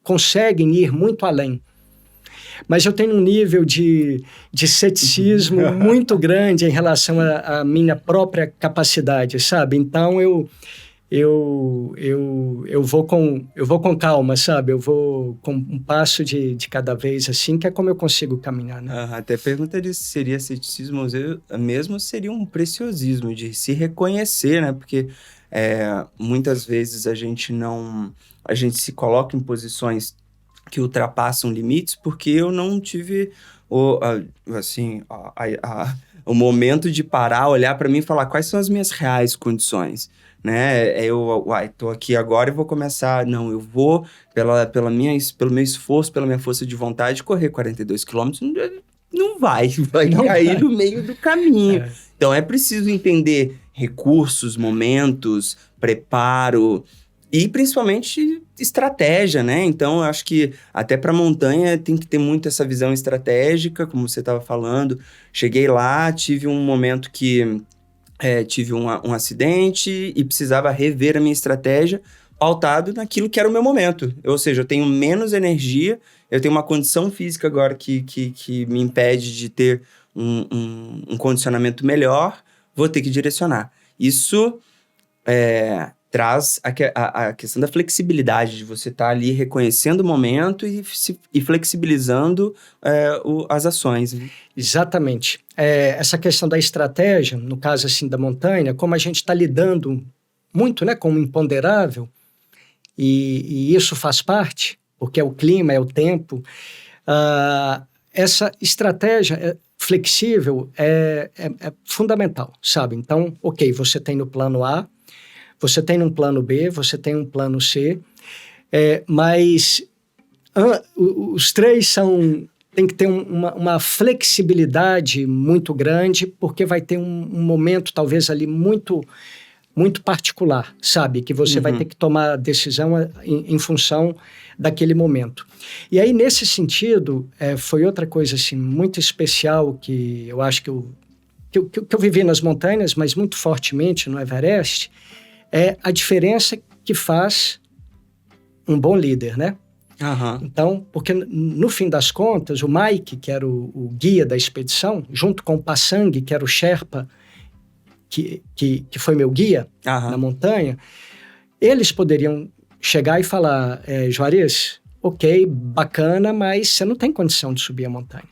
Speaker 2: conseguem ir muito além. Mas eu tenho um nível de ceticismo muito grande em relação à minha própria capacidade, sabe? Então, eu vou com calma, sabe? Eu vou com um passo de cada vez, assim, que é como eu consigo caminhar, né?
Speaker 1: Até pergunta de se seria ceticismo mesmo, seria um preciosismo de se reconhecer, né? Porque muitas vezes a gente se coloca em posições que ultrapassam limites porque eu não tive o momento de parar, olhar para mim e falar quais são as minhas reais condições. Né? Tô aqui agora e vou começar. Não, eu vou, pelo meu esforço, pela minha força de vontade, correr 42 quilômetros. Não vai cair no meio do caminho. Então, é preciso entender recursos, momentos, preparo e, principalmente, estratégia, né? Então, eu acho que até para montanha tem que ter muito essa visão estratégica, como você estava falando. Cheguei lá, tive um momento que... tive um acidente e precisava rever a minha estratégia pautado naquilo que era o meu momento. Ou seja, eu tenho menos energia, eu tenho uma condição física agora que me impede de ter um condicionamento melhor, vou ter que direcionar. Isso traz a questão da flexibilidade, de você estar ali reconhecendo o momento e flexibilizando as ações. Né?
Speaker 2: Exatamente. Essa questão da estratégia, no caso assim da montanha, como a gente está lidando muito, né, como imponderável, e isso faz parte, porque é o clima, é o tempo. Essa estratégia flexível é fundamental, sabe? Então, ok, você tem no plano A, você tem um plano B, você tem um plano C, mas os três tem que ter uma flexibilidade muito grande, porque vai ter um momento, talvez, ali muito particular, sabe? Que você vai ter que tomar a decisão em função daquele momento. E aí, nesse sentido, foi outra coisa assim, muito especial que eu acho que eu vivi nas montanhas, mas muito fortemente no Everest, é a diferença que faz um bom líder, né? Então, porque no fim das contas, o Mike, que era o guia da expedição, junto com o Passang, que era o Sherpa, que foi meu guia na montanha, eles poderiam chegar e falar, Juarez, ok, bacana, mas você não tem condição de subir a montanha.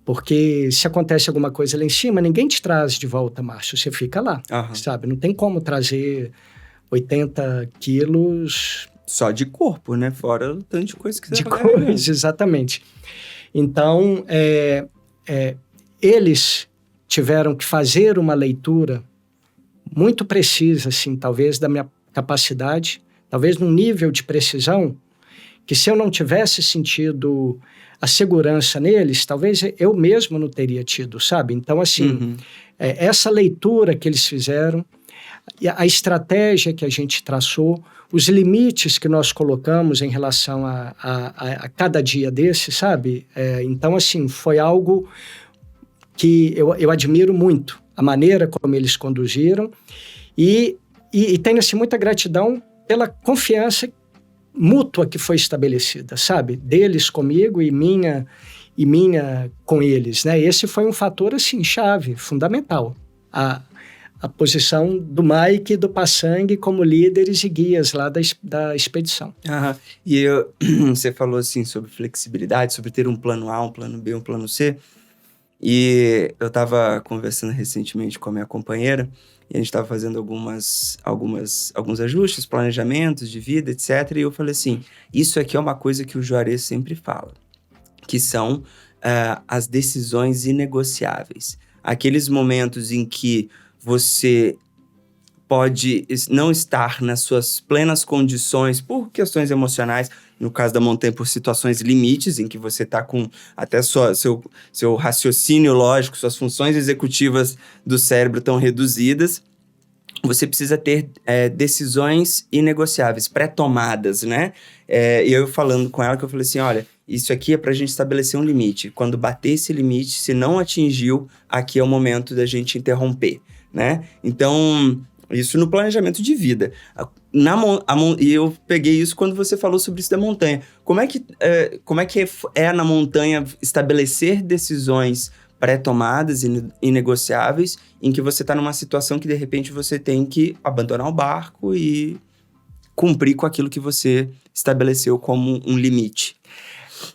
Speaker 2: Porque se acontece alguma coisa lá em cima, ninguém te traz de volta, Márcio, você fica lá, sabe? Não tem como trazer 80 quilos...
Speaker 1: Só de corpo, né? Fora o tanto de coisa que você vai
Speaker 2: coisa, exatamente. Então, eles tiveram que fazer uma leitura muito precisa, assim, talvez da minha capacidade, talvez num nível de precisão, que se eu não tivesse sentido a segurança neles, talvez eu mesmo não teria tido, sabe? Então, assim, essa leitura que eles fizeram, a estratégia que a gente traçou, os limites que nós colocamos em relação a cada dia desse, sabe? Então, assim, foi algo que eu admiro muito, a maneira como eles conduziram e tenho, assim, muita gratidão pela confiança mútua que foi estabelecida, sabe? Deles comigo e minha com eles, né? Esse foi um fator, assim, chave, fundamental. A posição do Mike e do Passang como líderes e guias lá da expedição.
Speaker 1: E você falou assim sobre flexibilidade, sobre ter um plano A, um plano B, um plano C. E eu estava conversando recentemente com a minha companheira e a gente estava fazendo alguns ajustes, planejamentos de vida, etc. E eu falei assim, isso aqui é uma coisa que o Juarez sempre fala, que são as decisões inegociáveis. Aqueles momentos em que você pode não estar nas suas plenas condições por questões emocionais, no caso da montanha, por situações limites, em que você está com até seu raciocínio lógico, suas funções executivas do cérebro estão reduzidas. Você precisa ter decisões inegociáveis, pré-tomadas, né? E eu falando com ela, que eu falei assim, olha, isso aqui é para a gente estabelecer um limite. Quando bater esse limite, se não atingiu, aqui é o momento da gente interromper, né? Então, isso no planejamento de vida. E eu peguei isso quando você falou sobre isso da montanha. Como é que é na montanha estabelecer decisões pré-tomadas e inegociáveis em que você está numa situação que, de repente, você tem que abandonar o barco e cumprir com aquilo que você estabeleceu como um limite?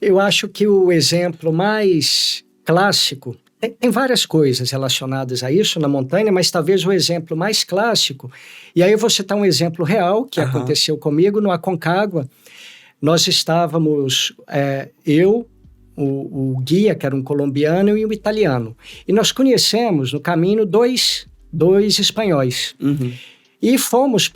Speaker 2: Eu acho que o exemplo mais clássico... Tem várias coisas relacionadas a isso na montanha, mas talvez o exemplo mais clássico... E aí eu vou citar um exemplo real que aconteceu comigo no Aconcagua. Nós estávamos... o guia, que era um colombiano, e um italiano. E nós conhecemos no caminho dois espanhóis. E fomos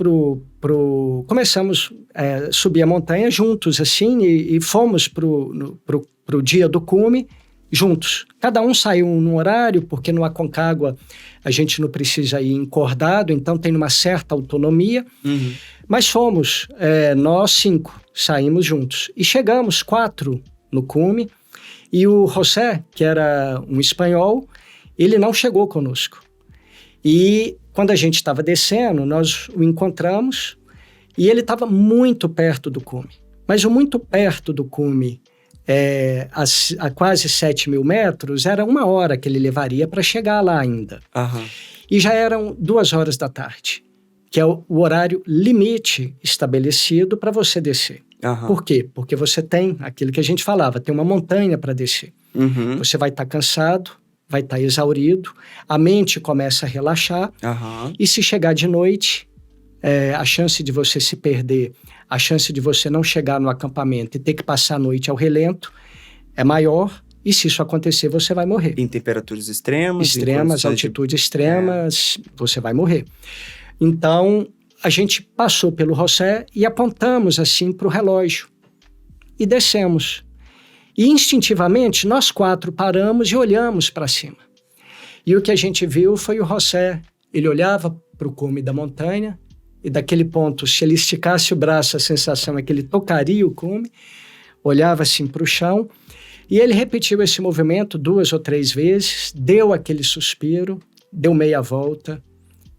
Speaker 2: começamos a subir a montanha juntos, assim, e fomos pro dia do cume juntos. Cada um saiu num horário, porque no Aconcagua a gente não precisa ir encordado, então tem uma certa autonomia. Mas fomos, nós 5, saímos juntos. E chegamos 4 no cume, e o José, que era um espanhol, ele não chegou conosco. E quando a gente estava descendo, nós o encontramos e ele estava muito perto do cume. Mas o muito perto do cume, a quase 7.000 metros, era 1 hora que ele levaria para chegar lá ainda. E já eram 2 horas da tarde, que é o horário limite estabelecido para você descer. Por quê? Porque você tem aquilo que a gente falava, tem uma montanha para descer. Você vai estar cansado, vai estar exaurido, a mente começa a relaxar, e se chegar de noite, a chance de você se perder, a chance de você não chegar no acampamento e ter que passar a noite ao relento é maior, e se isso acontecer, você vai morrer.
Speaker 1: Em temperaturas extremas?
Speaker 2: Extremas, altitudes extremas, você vai morrer. Então, a gente passou pelo Rossé e apontamos assim para o relógio e descemos. E instintivamente, nós 4 paramos e olhamos para cima. E o que a gente viu foi o Rossé. Ele olhava para o cume da montanha e daquele ponto, se ele esticasse o braço, a sensação é que ele tocaria o cume, olhava assim para o chão e ele repetiu esse movimento 2 ou 3 vezes, deu aquele suspiro, deu meia volta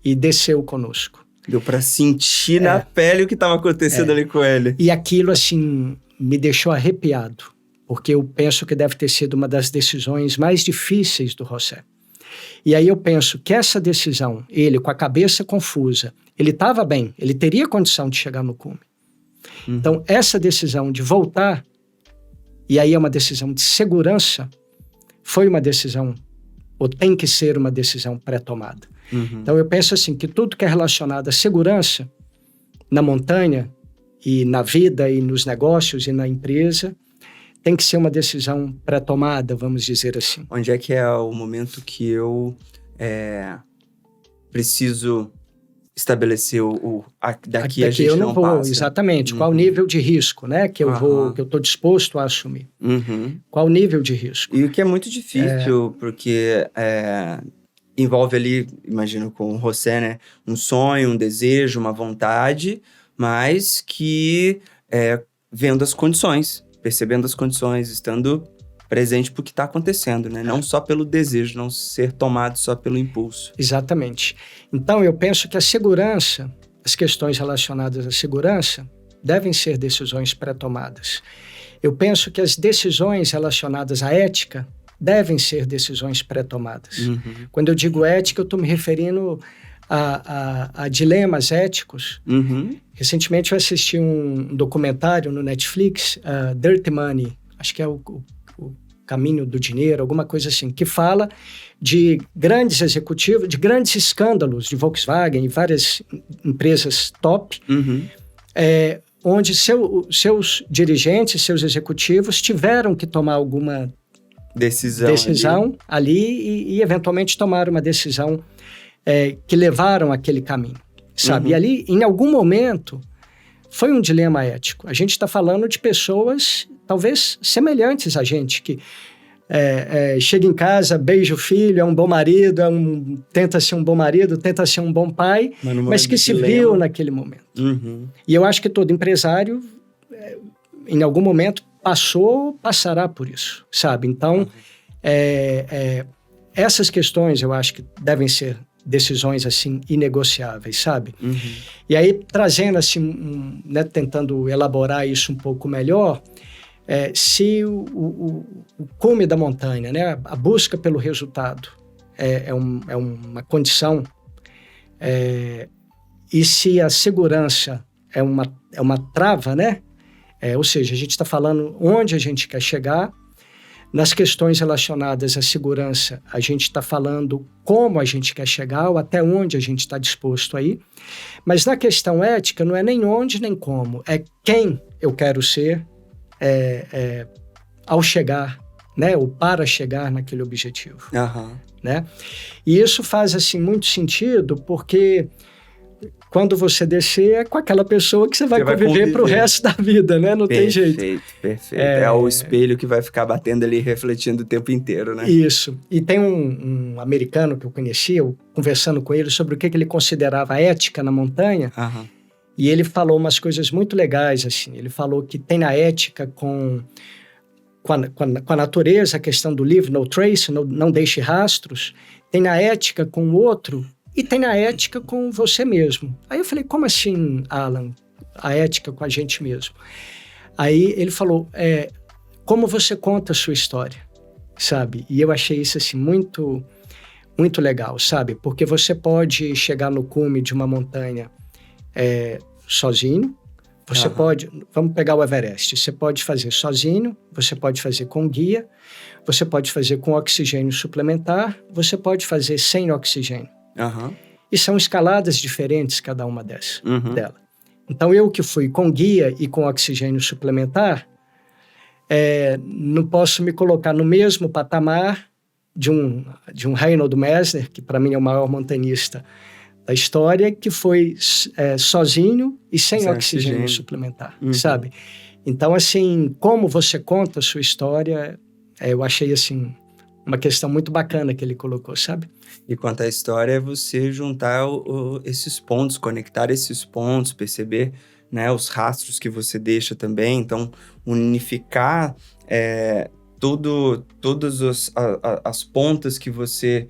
Speaker 2: e desceu conosco.
Speaker 1: Deu para sentir na pele o que estava acontecendo ali com ele.
Speaker 2: E aquilo, assim, me deixou arrepiado, porque eu penso que deve ter sido uma das decisões mais difíceis do Rossé. E aí eu penso que essa decisão, ele com a cabeça confusa, ele estava bem, ele teria condição de chegar no cume. Então, essa decisão de voltar, e aí é uma decisão de segurança, foi uma decisão, ou tem que ser uma decisão pré-tomada. Então, eu penso assim, que tudo que é relacionado à segurança na montanha, e na vida, e nos negócios, e na empresa, tem que ser uma decisão pré-tomada, vamos dizer assim.
Speaker 1: Onde é que é o momento que eu preciso estabelecer daqui a gente
Speaker 2: eu não vou
Speaker 1: passa?
Speaker 2: Exatamente. Qual o nível de risco, né, que eu estou disposto a assumir? Qual o nível de risco?
Speaker 1: E o que é muito difícil, porque envolve ali, imagino com o Rossé, né, um sonho, um desejo, uma vontade, mas que vendo as condições, percebendo as condições, estando presente para o que está acontecendo, né? Não só pelo desejo, não ser tomado só pelo impulso.
Speaker 2: Exatamente. Então, eu penso que a segurança, as questões relacionadas à segurança, devem ser decisões pré-tomadas. Eu penso que as decisões relacionadas à ética devem ser decisões pré-tomadas. Quando eu digo ética, eu estou me referindo a dilemas éticos. Recentemente eu assisti um documentário no Netflix, Dirty Money, acho que é o Caminho do Dinheiro, alguma coisa assim, que fala de grandes executivos, de grandes escândalos de Volkswagen e várias empresas top, onde seus dirigentes, seus executivos tiveram que tomar alguma decisão ali e eventualmente tomaram uma decisão que levaram aquele caminho, sabe? E ali, em algum momento, foi um dilema ético. A gente está falando de pessoas, talvez, semelhantes a gente, que chega em casa, beija o filho, é um bom marido, tenta ser um bom marido, tenta ser um bom pai, mas que se viu naquele momento. E eu acho que todo empresário, em algum momento, passará por isso, sabe? Então, essas questões, eu acho que devem ser decisões, assim, inegociáveis, sabe? E aí, trazendo, assim, né, tentando elaborar isso um pouco melhor, se o cume da montanha, né, a busca pelo resultado é uma condição, e se a segurança é uma trava, né? Ou seja, a gente está falando onde a gente quer chegar. Nas questões relacionadas à segurança, a gente está falando como a gente quer chegar ou até onde a gente está disposto a ir. Mas na questão ética, não é nem onde nem como, é quem eu quero ser ao chegar, né? Ou para chegar naquele objetivo. Né? E isso faz assim, muito sentido, porque quando você descer, é com aquela pessoa que você vai conviver para o resto da vida, né? Não tem jeito.
Speaker 1: Perfeito. É o espelho que vai ficar batendo ali, refletindo o tempo inteiro, né?
Speaker 2: Isso. E tem um americano que eu conheci, eu conversando com ele sobre o que ele considerava ética na montanha, e ele falou umas coisas muito legais, assim. Ele falou que tem na ética com a natureza, a questão do leave no trace, não deixe rastros, tem na ética com o outro, e tem a ética com você mesmo. Aí eu falei, como assim, Alan? A ética com a gente mesmo. Aí ele falou, como você conta a sua história, sabe? E eu achei isso assim, muito, muito legal, sabe? Porque você pode chegar no cume de uma montanha sozinho, você pode, vamos pegar o Everest, você pode fazer sozinho, você pode fazer com guia, você pode fazer com oxigênio suplementar, você pode fazer sem oxigênio. e são escaladas diferentes cada uma dela. Então, eu que fui com guia e com oxigênio suplementar, não posso me colocar no mesmo patamar de um Reinhold Messner, que para mim é o maior montanhista da história, que foi sozinho e sem oxigênio suplementar, sabe? Então, assim, como você conta a sua história, eu achei, assim, uma questão muito bacana que ele colocou, sabe?
Speaker 1: E quanto à história, é você juntar esses pontos, conectar esses pontos, perceber, né, os rastros que você deixa também. Então, unificar todas as pontas que você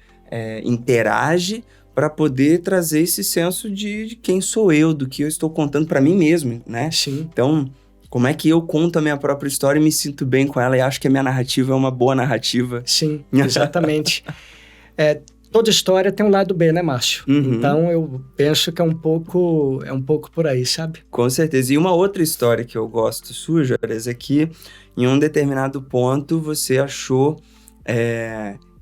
Speaker 1: interage para poder trazer esse senso de quem sou eu, do que eu estou contando para mim mesmo, né?
Speaker 2: Sim.
Speaker 1: Então, como é que eu conto a minha própria história e me sinto bem com ela e acho que a minha narrativa é uma boa narrativa.
Speaker 2: Sim, exatamente. Toda história tem um lado B, né, Márcio? Então, eu penso que é um pouco por aí, sabe?
Speaker 1: Com certeza. E uma outra história que eu gosto sua, Juarez, é que em um determinado ponto você achou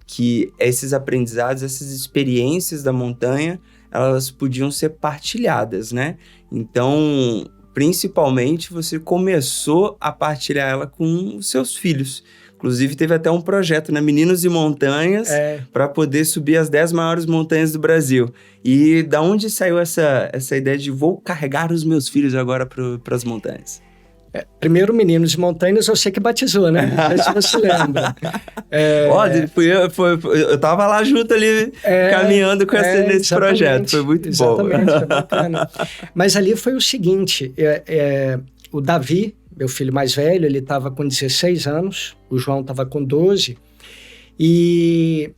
Speaker 1: que esses aprendizados, essas experiências da montanha, elas podiam ser partilhadas, né? Então, principalmente, você começou a partilhar ela com os seus filhos. Inclusive, teve até um projeto, né? Meninos e Montanhas, para poder subir as 10 maiores montanhas do Brasil. E da onde saiu essa ideia de vou carregar os meus filhos agora para as montanhas?
Speaker 2: Primeiro, Meninos e Montanhas, eu sei que batizou, né? Não sei se você lembra.
Speaker 1: Eu tava lá junto ali, caminhando nesse projeto. Foi muito bom.
Speaker 2: Exatamente, foi bacana. Mas ali foi o seguinte, o Davi, meu filho mais velho, ele estava com 16 anos, o João estava com 12, e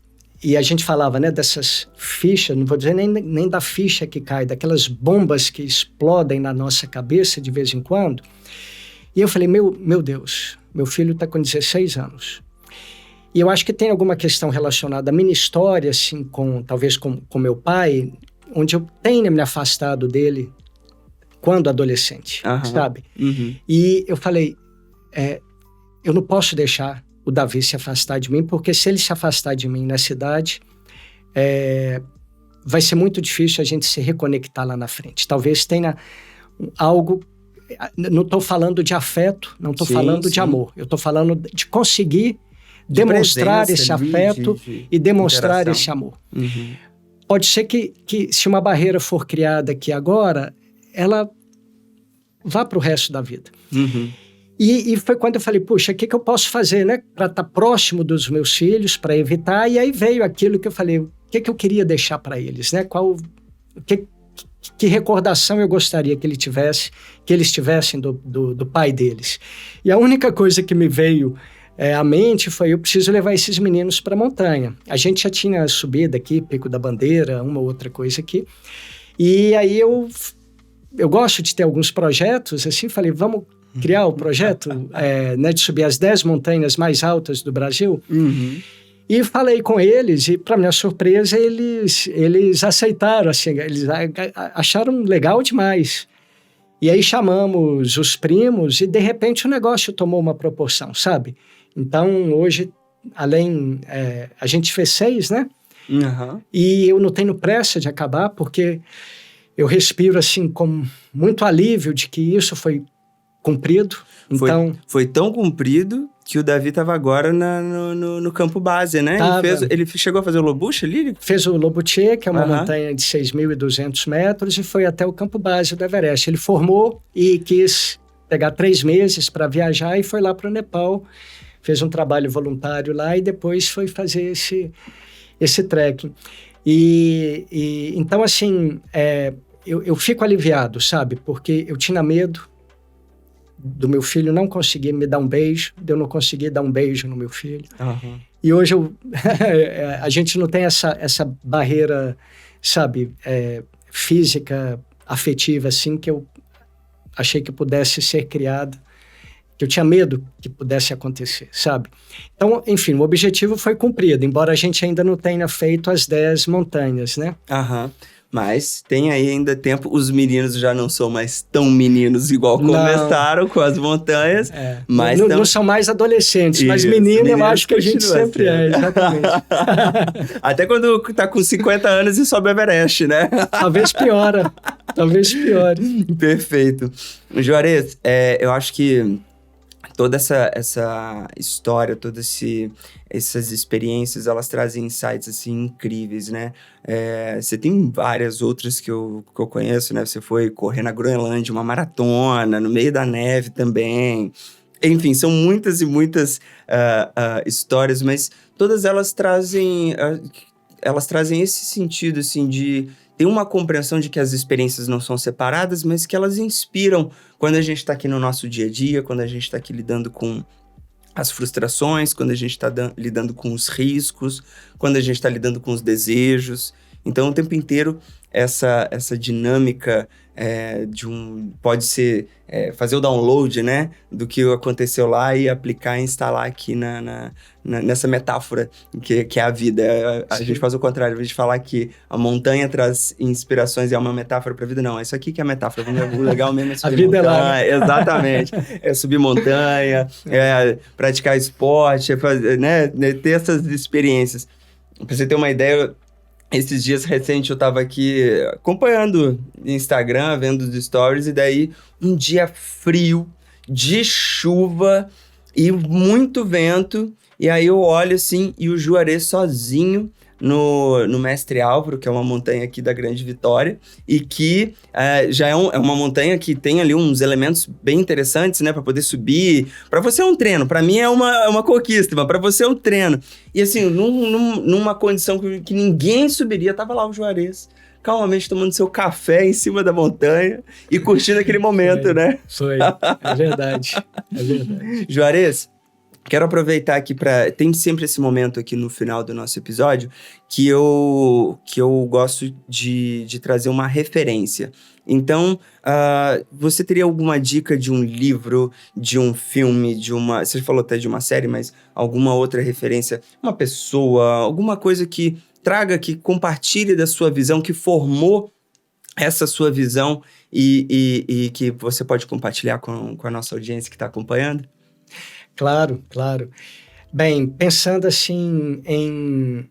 Speaker 2: a gente falava, né, dessas fichas, não vou dizer nem da ficha que cai, daquelas bombas que explodem na nossa cabeça de vez em quando. E eu falei, meu Deus, meu filho está com 16 anos. E eu acho que tem alguma questão relacionada à minha história, assim, talvez com meu pai, onde eu tenho me afastado dele quando adolescente, sabe? E eu falei, eu não posso deixar o Davi se afastar de mim, porque se ele se afastar de mim nessa idade, vai ser muito difícil a gente se reconectar lá na frente. Talvez tenha algo... Não estou falando de afeto, não estou falando de amor. Eu estou falando de conseguir demonstrar esse afeto e demonstrar interação. Esse amor. Pode ser que se uma barreira for criada aqui agora, ela vá para o resto da vida. E foi quando eu falei, puxa, o que eu posso fazer, né, para estar próximo dos meus filhos, para evitar? E aí veio aquilo que eu falei, o que eu queria deixar para eles, né? Que recordação eu gostaria que eles tivessem do pai deles. E a única coisa que me veio à mente foi, eu preciso levar esses meninos para a montanha. A gente já tinha subido aqui, Pico da Bandeira, uma outra coisa aqui. E aí eu gosto de ter alguns projetos, assim, falei, vamos criar o projeto né, de subir as 10 montanhas mais altas do Brasil. E falei com eles e, para minha surpresa, eles aceitaram, assim, eles acharam legal demais. E aí chamamos os primos e, de repente, o negócio tomou uma proporção, sabe? Então, hoje, a gente fez 6, né? E eu não tenho pressa de acabar, porque eu respiro, assim, com muito alívio de que isso foi cumprido. Então,
Speaker 1: foi tão cumprido que o Davi estava agora no campo base, né? Ele chegou a fazer o Lobuche ali?
Speaker 2: Fez o Lobuche, que é uma montanha de 6.200 metros, e foi até o campo base do Everest. Ele formou e quis pegar 3 meses para viajar e foi lá para o Nepal. Fez um trabalho voluntário lá e depois foi fazer esse trekking. Então, assim, eu fico aliviado, sabe? Porque eu tinha medo do meu filho não conseguir me dar um beijo, de eu não conseguir dar um beijo no meu filho. E hoje a gente não tem essa barreira, sabe, física, afetiva, assim, que eu achei que pudesse ser criada, que eu tinha medo que pudesse acontecer, sabe? Então, enfim, o objetivo foi cumprido, embora a gente ainda não tenha feito as 10 montanhas, né?
Speaker 1: Mas tem aí ainda tempo. Os meninos já não são mais tão meninos igual começaram com as montanhas. Mas
Speaker 2: não são mais adolescentes, mas menino eu acho que a gente sempre exatamente.
Speaker 1: Até quando tá com 50 anos e sobe o Everest, né?
Speaker 2: Talvez piora.
Speaker 1: Perfeito. Juarez, eu acho que toda essa história, todas essas experiências, elas trazem insights, assim, incríveis, né? Você tem várias outras que eu conheço, né? Você foi correr na Groenlândia, uma maratona, no meio da neve também. Enfim, são muitas e muitas histórias, mas todas elas trazem esse sentido, assim, de ter uma compreensão de que as experiências não são separadas, mas que elas inspiram quando a gente está aqui no nosso dia a dia, quando a gente está aqui lidando com as frustrações, quando a gente está lidando com os riscos, quando a gente está lidando com os desejos. Então, o tempo inteiro, essa dinâmica pode ser fazer o download, né, do que aconteceu lá e aplicar e instalar aqui nessa metáfora que é a vida. A gente faz o contrário, ao invés de falar que a montanha traz inspirações e é uma metáfora para a vida, não, é isso aqui que é a metáfora. O legal mesmo é subir
Speaker 2: a vida
Speaker 1: montanha.
Speaker 2: É lá.
Speaker 1: Exatamente. É subir montanha, praticar esporte, né, ter essas experiências. Para você ter uma ideia, esses dias recentes eu estava aqui acompanhando Instagram, vendo os stories, e daí um dia frio, de chuva e muito vento, e aí eu olho assim, e o Juarez sozinho no Mestre Álvaro, que é uma montanha aqui da Grande Vitória, e que já é uma montanha que tem ali uns elementos bem interessantes, né, para poder subir. Para você é um treino, para mim é uma conquista, mas para você é um treino. E assim, numa condição que ninguém subiria, tava lá o Juarez, calmamente tomando seu café em cima da montanha e curtindo aquele momento, né?
Speaker 2: Foi, é verdade.
Speaker 1: Juarez, quero aproveitar aqui tem sempre esse momento aqui no final do nosso episódio que eu gosto de trazer uma referência. Então, você teria alguma dica de um livro, de um filme, você falou até de uma série, mas alguma outra referência, uma pessoa, alguma coisa que traga, que compartilhe da sua visão, que formou essa sua visão e que você pode compartilhar com a nossa audiência que está acompanhando?
Speaker 2: Claro. Bem, pensando assim em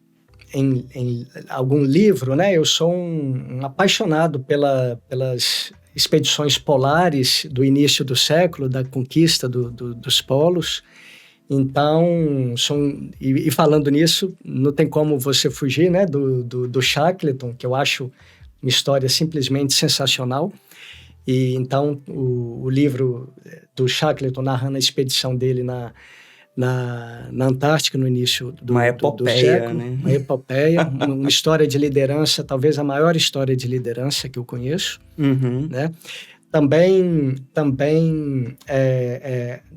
Speaker 2: algum livro, né? Eu sou um apaixonado pelas expedições polares do início do século, da conquista dos polos. Então, e falando nisso, não tem como você fugir, né? Do Shackleton, que eu acho uma história simplesmente sensacional. E então o livro do Shackleton narrando a expedição dele na Antártica no início do século, né? Uma epopeia, uma história de liderança, talvez a maior história de liderança que eu conheço, né? Também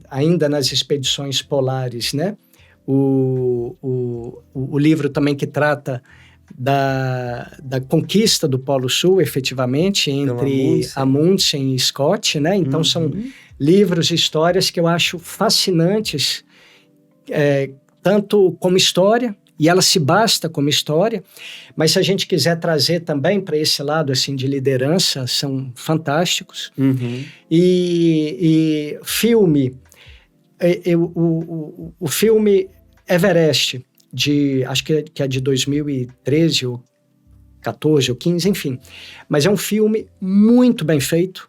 Speaker 2: ainda nas expedições polares, né? O livro também que trata da conquista do Polo Sul, efetivamente, entre Amundsen e Scott, né? Então, são livros e histórias que eu acho fascinantes, tanto como história, e ela se basta como história, mas se a gente quiser trazer também para esse lado assim, de liderança, são fantásticos. E filme, o filme Everest, acho que é de 2013 ou 14 ou 15, enfim. Mas é um filme muito bem feito.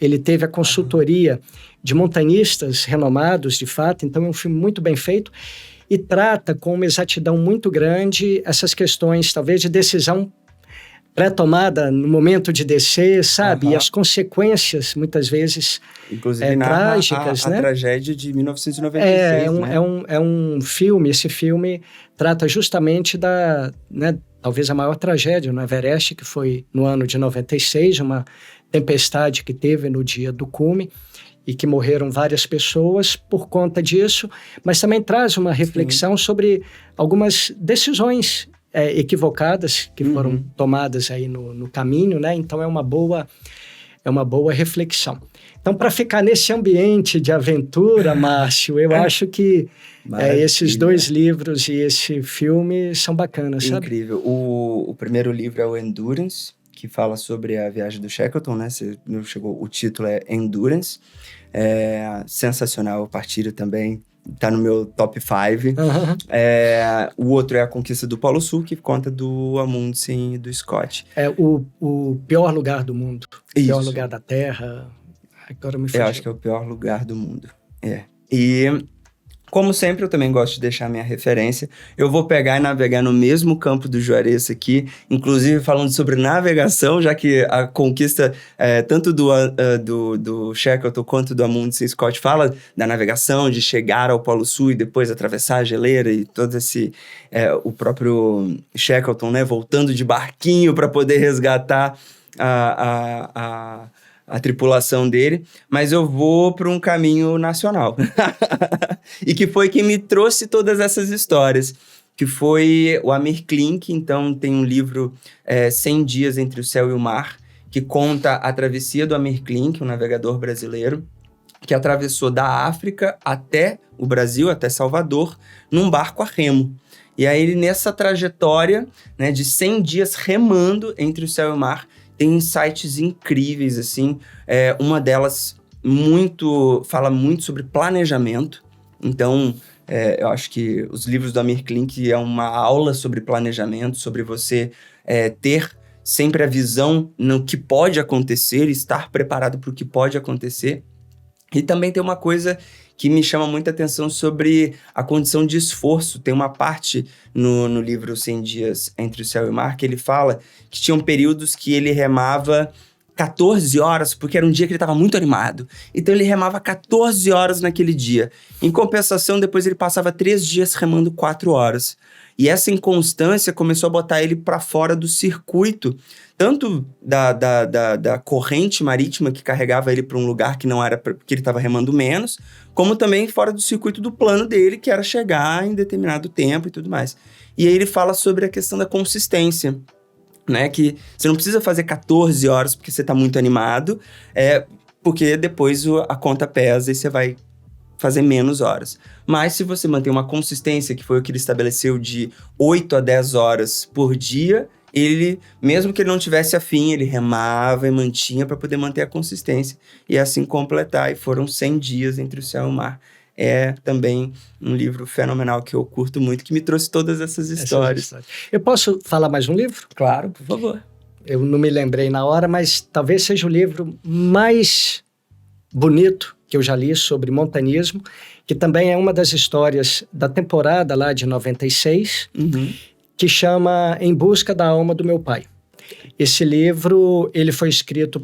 Speaker 2: Ele teve a consultoria de montanhistas renomados, de fato, então é um filme muito bem feito e trata com uma exatidão muito grande essas questões, talvez, de decisão pré-tomada no momento de descer, sabe? E as consequências, muitas vezes,
Speaker 1: inclusive
Speaker 2: trágicas, né?
Speaker 1: A tragédia de 1996, né?
Speaker 2: É um filme, esse filme trata justamente talvez a maior tragédia no Everest, que foi no ano de 96, uma tempestade que teve no dia do cume, e que morreram várias pessoas por conta disso, mas também traz uma reflexão sobre algumas decisões equivocadas que foram tomadas aí no caminho, né? Então é uma boa é uma boa reflexão. Então, para ficar nesse ambiente de aventura, Márcio, eu acho que esses 2 livros e esse filme são bacanas, sabe?
Speaker 1: Incrível. O primeiro livro é o Endurance, que fala sobre a viagem do Shackleton, né? O título é Endurance. Sensacional, o Partilho também. Tá no meu top 5. O outro é A Conquista do Polo Sul, que conta do Amundsen e do Scott.
Speaker 2: É o pior lugar do mundo. O
Speaker 1: Isso.
Speaker 2: pior lugar da Terra. Agora me fugiu.
Speaker 1: Eu acho que é o pior lugar do mundo. E, como sempre, eu também gosto de deixar minha referência. Eu vou pegar e navegar no mesmo campo do Juarez aqui, inclusive falando sobre navegação, já que a conquista, tanto do Shackleton quanto do Amundsen Scott, fala da navegação, de chegar ao Polo Sul e depois atravessar a geleira e todo esse... o próprio Shackleton, né, voltando de barquinho para poder resgatar a tripulação dele, mas eu vou para um caminho nacional. E que foi quem me trouxe todas essas histórias, que foi o Amir Klink. Então tem um livro, 100 Dias Entre o Céu e o Mar, que conta a travessia do Amir Klink, um navegador brasileiro, que atravessou da África até o Brasil, até Salvador, num barco a remo. E aí ele, nessa trajetória, né, de 100 dias remando entre o céu e o mar, tem insights incríveis, assim. Uma delas fala muito sobre planejamento. Então, eu acho que os livros do Amir Klink é uma aula sobre planejamento, sobre você ter sempre a visão no que pode acontecer, estar preparado para o que pode acontecer. E também tem uma coisa que me chama muita atenção sobre a condição de esforço. Tem uma parte no livro 100 Dias Entre o Céu e o Mar que ele fala que tinham períodos que ele remava 14 horas, porque era um dia que ele estava muito animado. Então ele remava 14 horas naquele dia. Em compensação, depois ele passava 3 dias remando 4 horas. E essa inconstância começou a botar ele para fora do circuito, tanto da corrente marítima que carregava ele para um lugar que não era porque ele estava remando menos, como também fora do circuito do plano dele, que era chegar em determinado tempo e tudo mais. E aí ele fala sobre a questão da consistência, né? Que você não precisa fazer 14 horas porque você está muito animado, porque depois a conta pesa e você vai fazer menos horas. Mas se você manter uma consistência, que foi o que ele estabeleceu de 8 a 10 horas por dia, ele, mesmo que ele não tivesse afim, ele remava e mantinha para poder manter a consistência e assim completar. E foram 100 dias entre o céu e o mar. É também um livro fenomenal que eu curto muito, que me trouxe todas essas histórias.
Speaker 2: Eu posso falar mais um livro?
Speaker 1: Claro, por favor.
Speaker 2: Eu não me lembrei na hora, mas talvez seja o livro mais bonito que eu já li sobre montanismo, que também é uma das histórias da temporada lá de 96, que chama Em Busca da Alma do Meu Pai. Esse livro ele foi escrito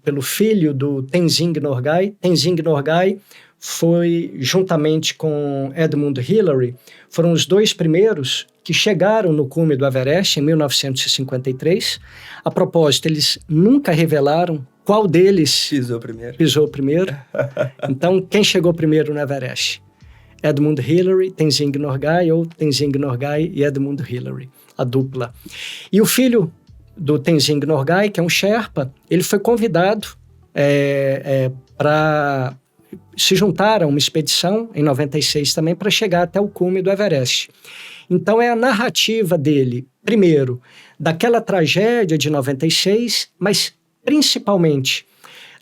Speaker 2: pelo filho do Tenzing Norgay. Tenzing Norgay foi, juntamente com Edmund Hillary, foram os 2 primeiros que chegaram no cume do Everest em 1953. A propósito, eles nunca revelaram qual deles pisou primeiro. Então, quem chegou primeiro no Everest? Edmund Hillary, Tenzing Norgay, ou Tenzing Norgay e Edmund Hillary, a dupla. E o filho do Tenzing Norgay, que é um Sherpa, ele foi convidado para se juntar a uma expedição em 96 também para chegar até o cume do Everest. Então, é a narrativa dele, primeiro, daquela tragédia de 96, mas principalmente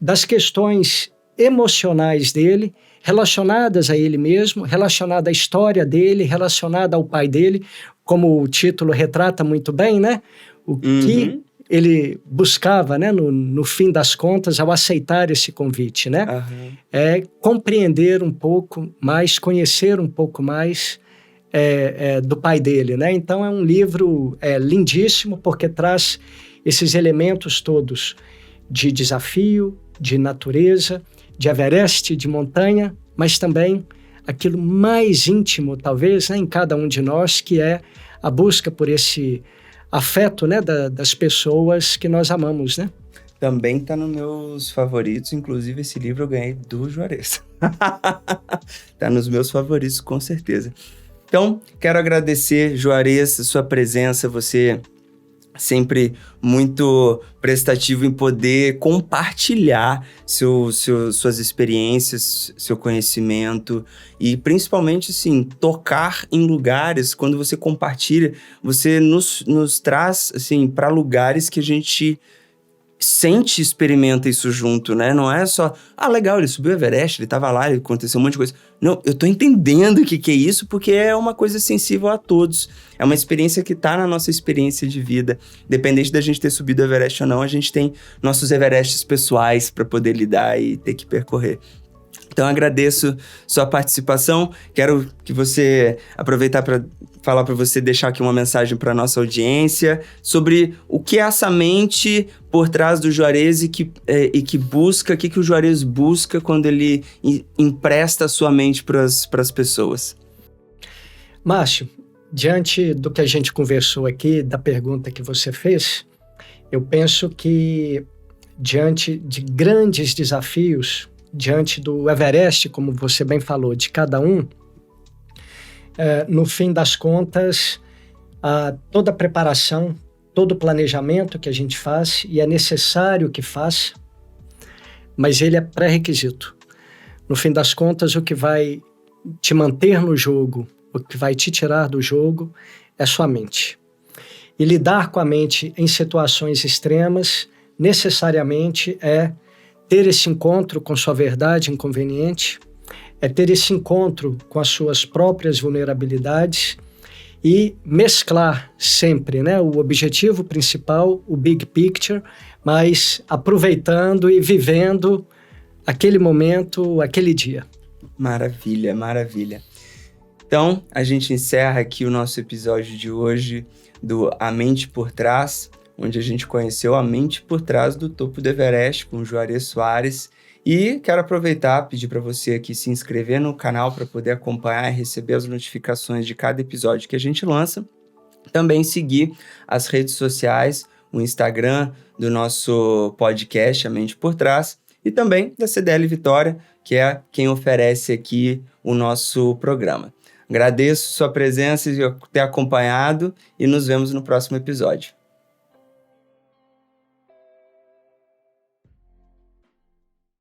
Speaker 2: das questões emocionais dele, relacionadas a ele mesmo, relacionada à história dele, relacionada ao pai dele, como o título retrata muito bem, né? O que ele buscava, né, no fim das contas, ao aceitar esse convite, né? É compreender um pouco mais, conhecer um pouco mais do pai dele, né? Então é um livro lindíssimo, porque traz esses elementos todos de desafio, de natureza, de Everest, de montanha, mas também aquilo mais íntimo, talvez, né, em cada um de nós, que é a busca por esse afeto, né, das pessoas que nós amamos, né?
Speaker 1: Também está nos meus favoritos, inclusive esse livro eu ganhei do Juarez. Está nos meus favoritos, com certeza. Então, quero agradecer, Juarez, a sua presença, você sempre muito prestativo em poder compartilhar suas experiências, seu conhecimento e principalmente, assim, tocar em lugares. Quando você compartilha, você nos traz, assim, para lugares que a gente sente e experimenta isso junto, né? Não é só, legal, ele subiu o Everest, ele tava lá, aconteceu um monte de coisa. Não, eu tô entendendo o que é isso, porque é uma coisa sensível a todos. É uma experiência que tá na nossa experiência de vida. Independente da gente ter subido o Everest ou não, a gente tem nossos Everestes pessoais para poder lidar e ter que percorrer. Então, agradeço sua participação. Quero que você aproveitar para falar para você, deixar aqui uma mensagem para a nossa audiência sobre o que é essa mente por trás do Juarez e que busca, o que o Juarez busca quando ele empresta a sua mente para as pessoas.
Speaker 2: Márcio, diante do que a gente conversou aqui, da pergunta que você fez, eu penso que diante de grandes desafios, diante do Everest, como você bem falou, de cada um, no fim das contas, toda a preparação, todo o planejamento que a gente faz, e é necessário que faça, mas ele é pré-requisito. No fim das contas, o que vai te manter no jogo, o que vai te tirar do jogo, é sua mente. E lidar com a mente em situações extremas, necessariamente é ter esse encontro com sua verdade inconveniente, é ter esse encontro com as suas próprias vulnerabilidades e mesclar sempre, né, o objetivo principal, o big picture, mas aproveitando e vivendo aquele momento, aquele dia.
Speaker 1: Maravilha, maravilha. Então, a gente encerra aqui o nosso episódio de hoje do A Mente por Trás, onde a gente conheceu a mente por trás do topo do Everest com o Juarez Soares. E quero aproveitar, pedir para você aqui se inscrever no canal para poder acompanhar e receber as notificações de cada episódio que a gente lança. Também seguir as redes sociais, o Instagram do nosso podcast A Mente por Trás e também da CDL Vitória, que é quem oferece aqui o nosso programa. Agradeço sua presença e ter acompanhado e nos vemos no próximo episódio.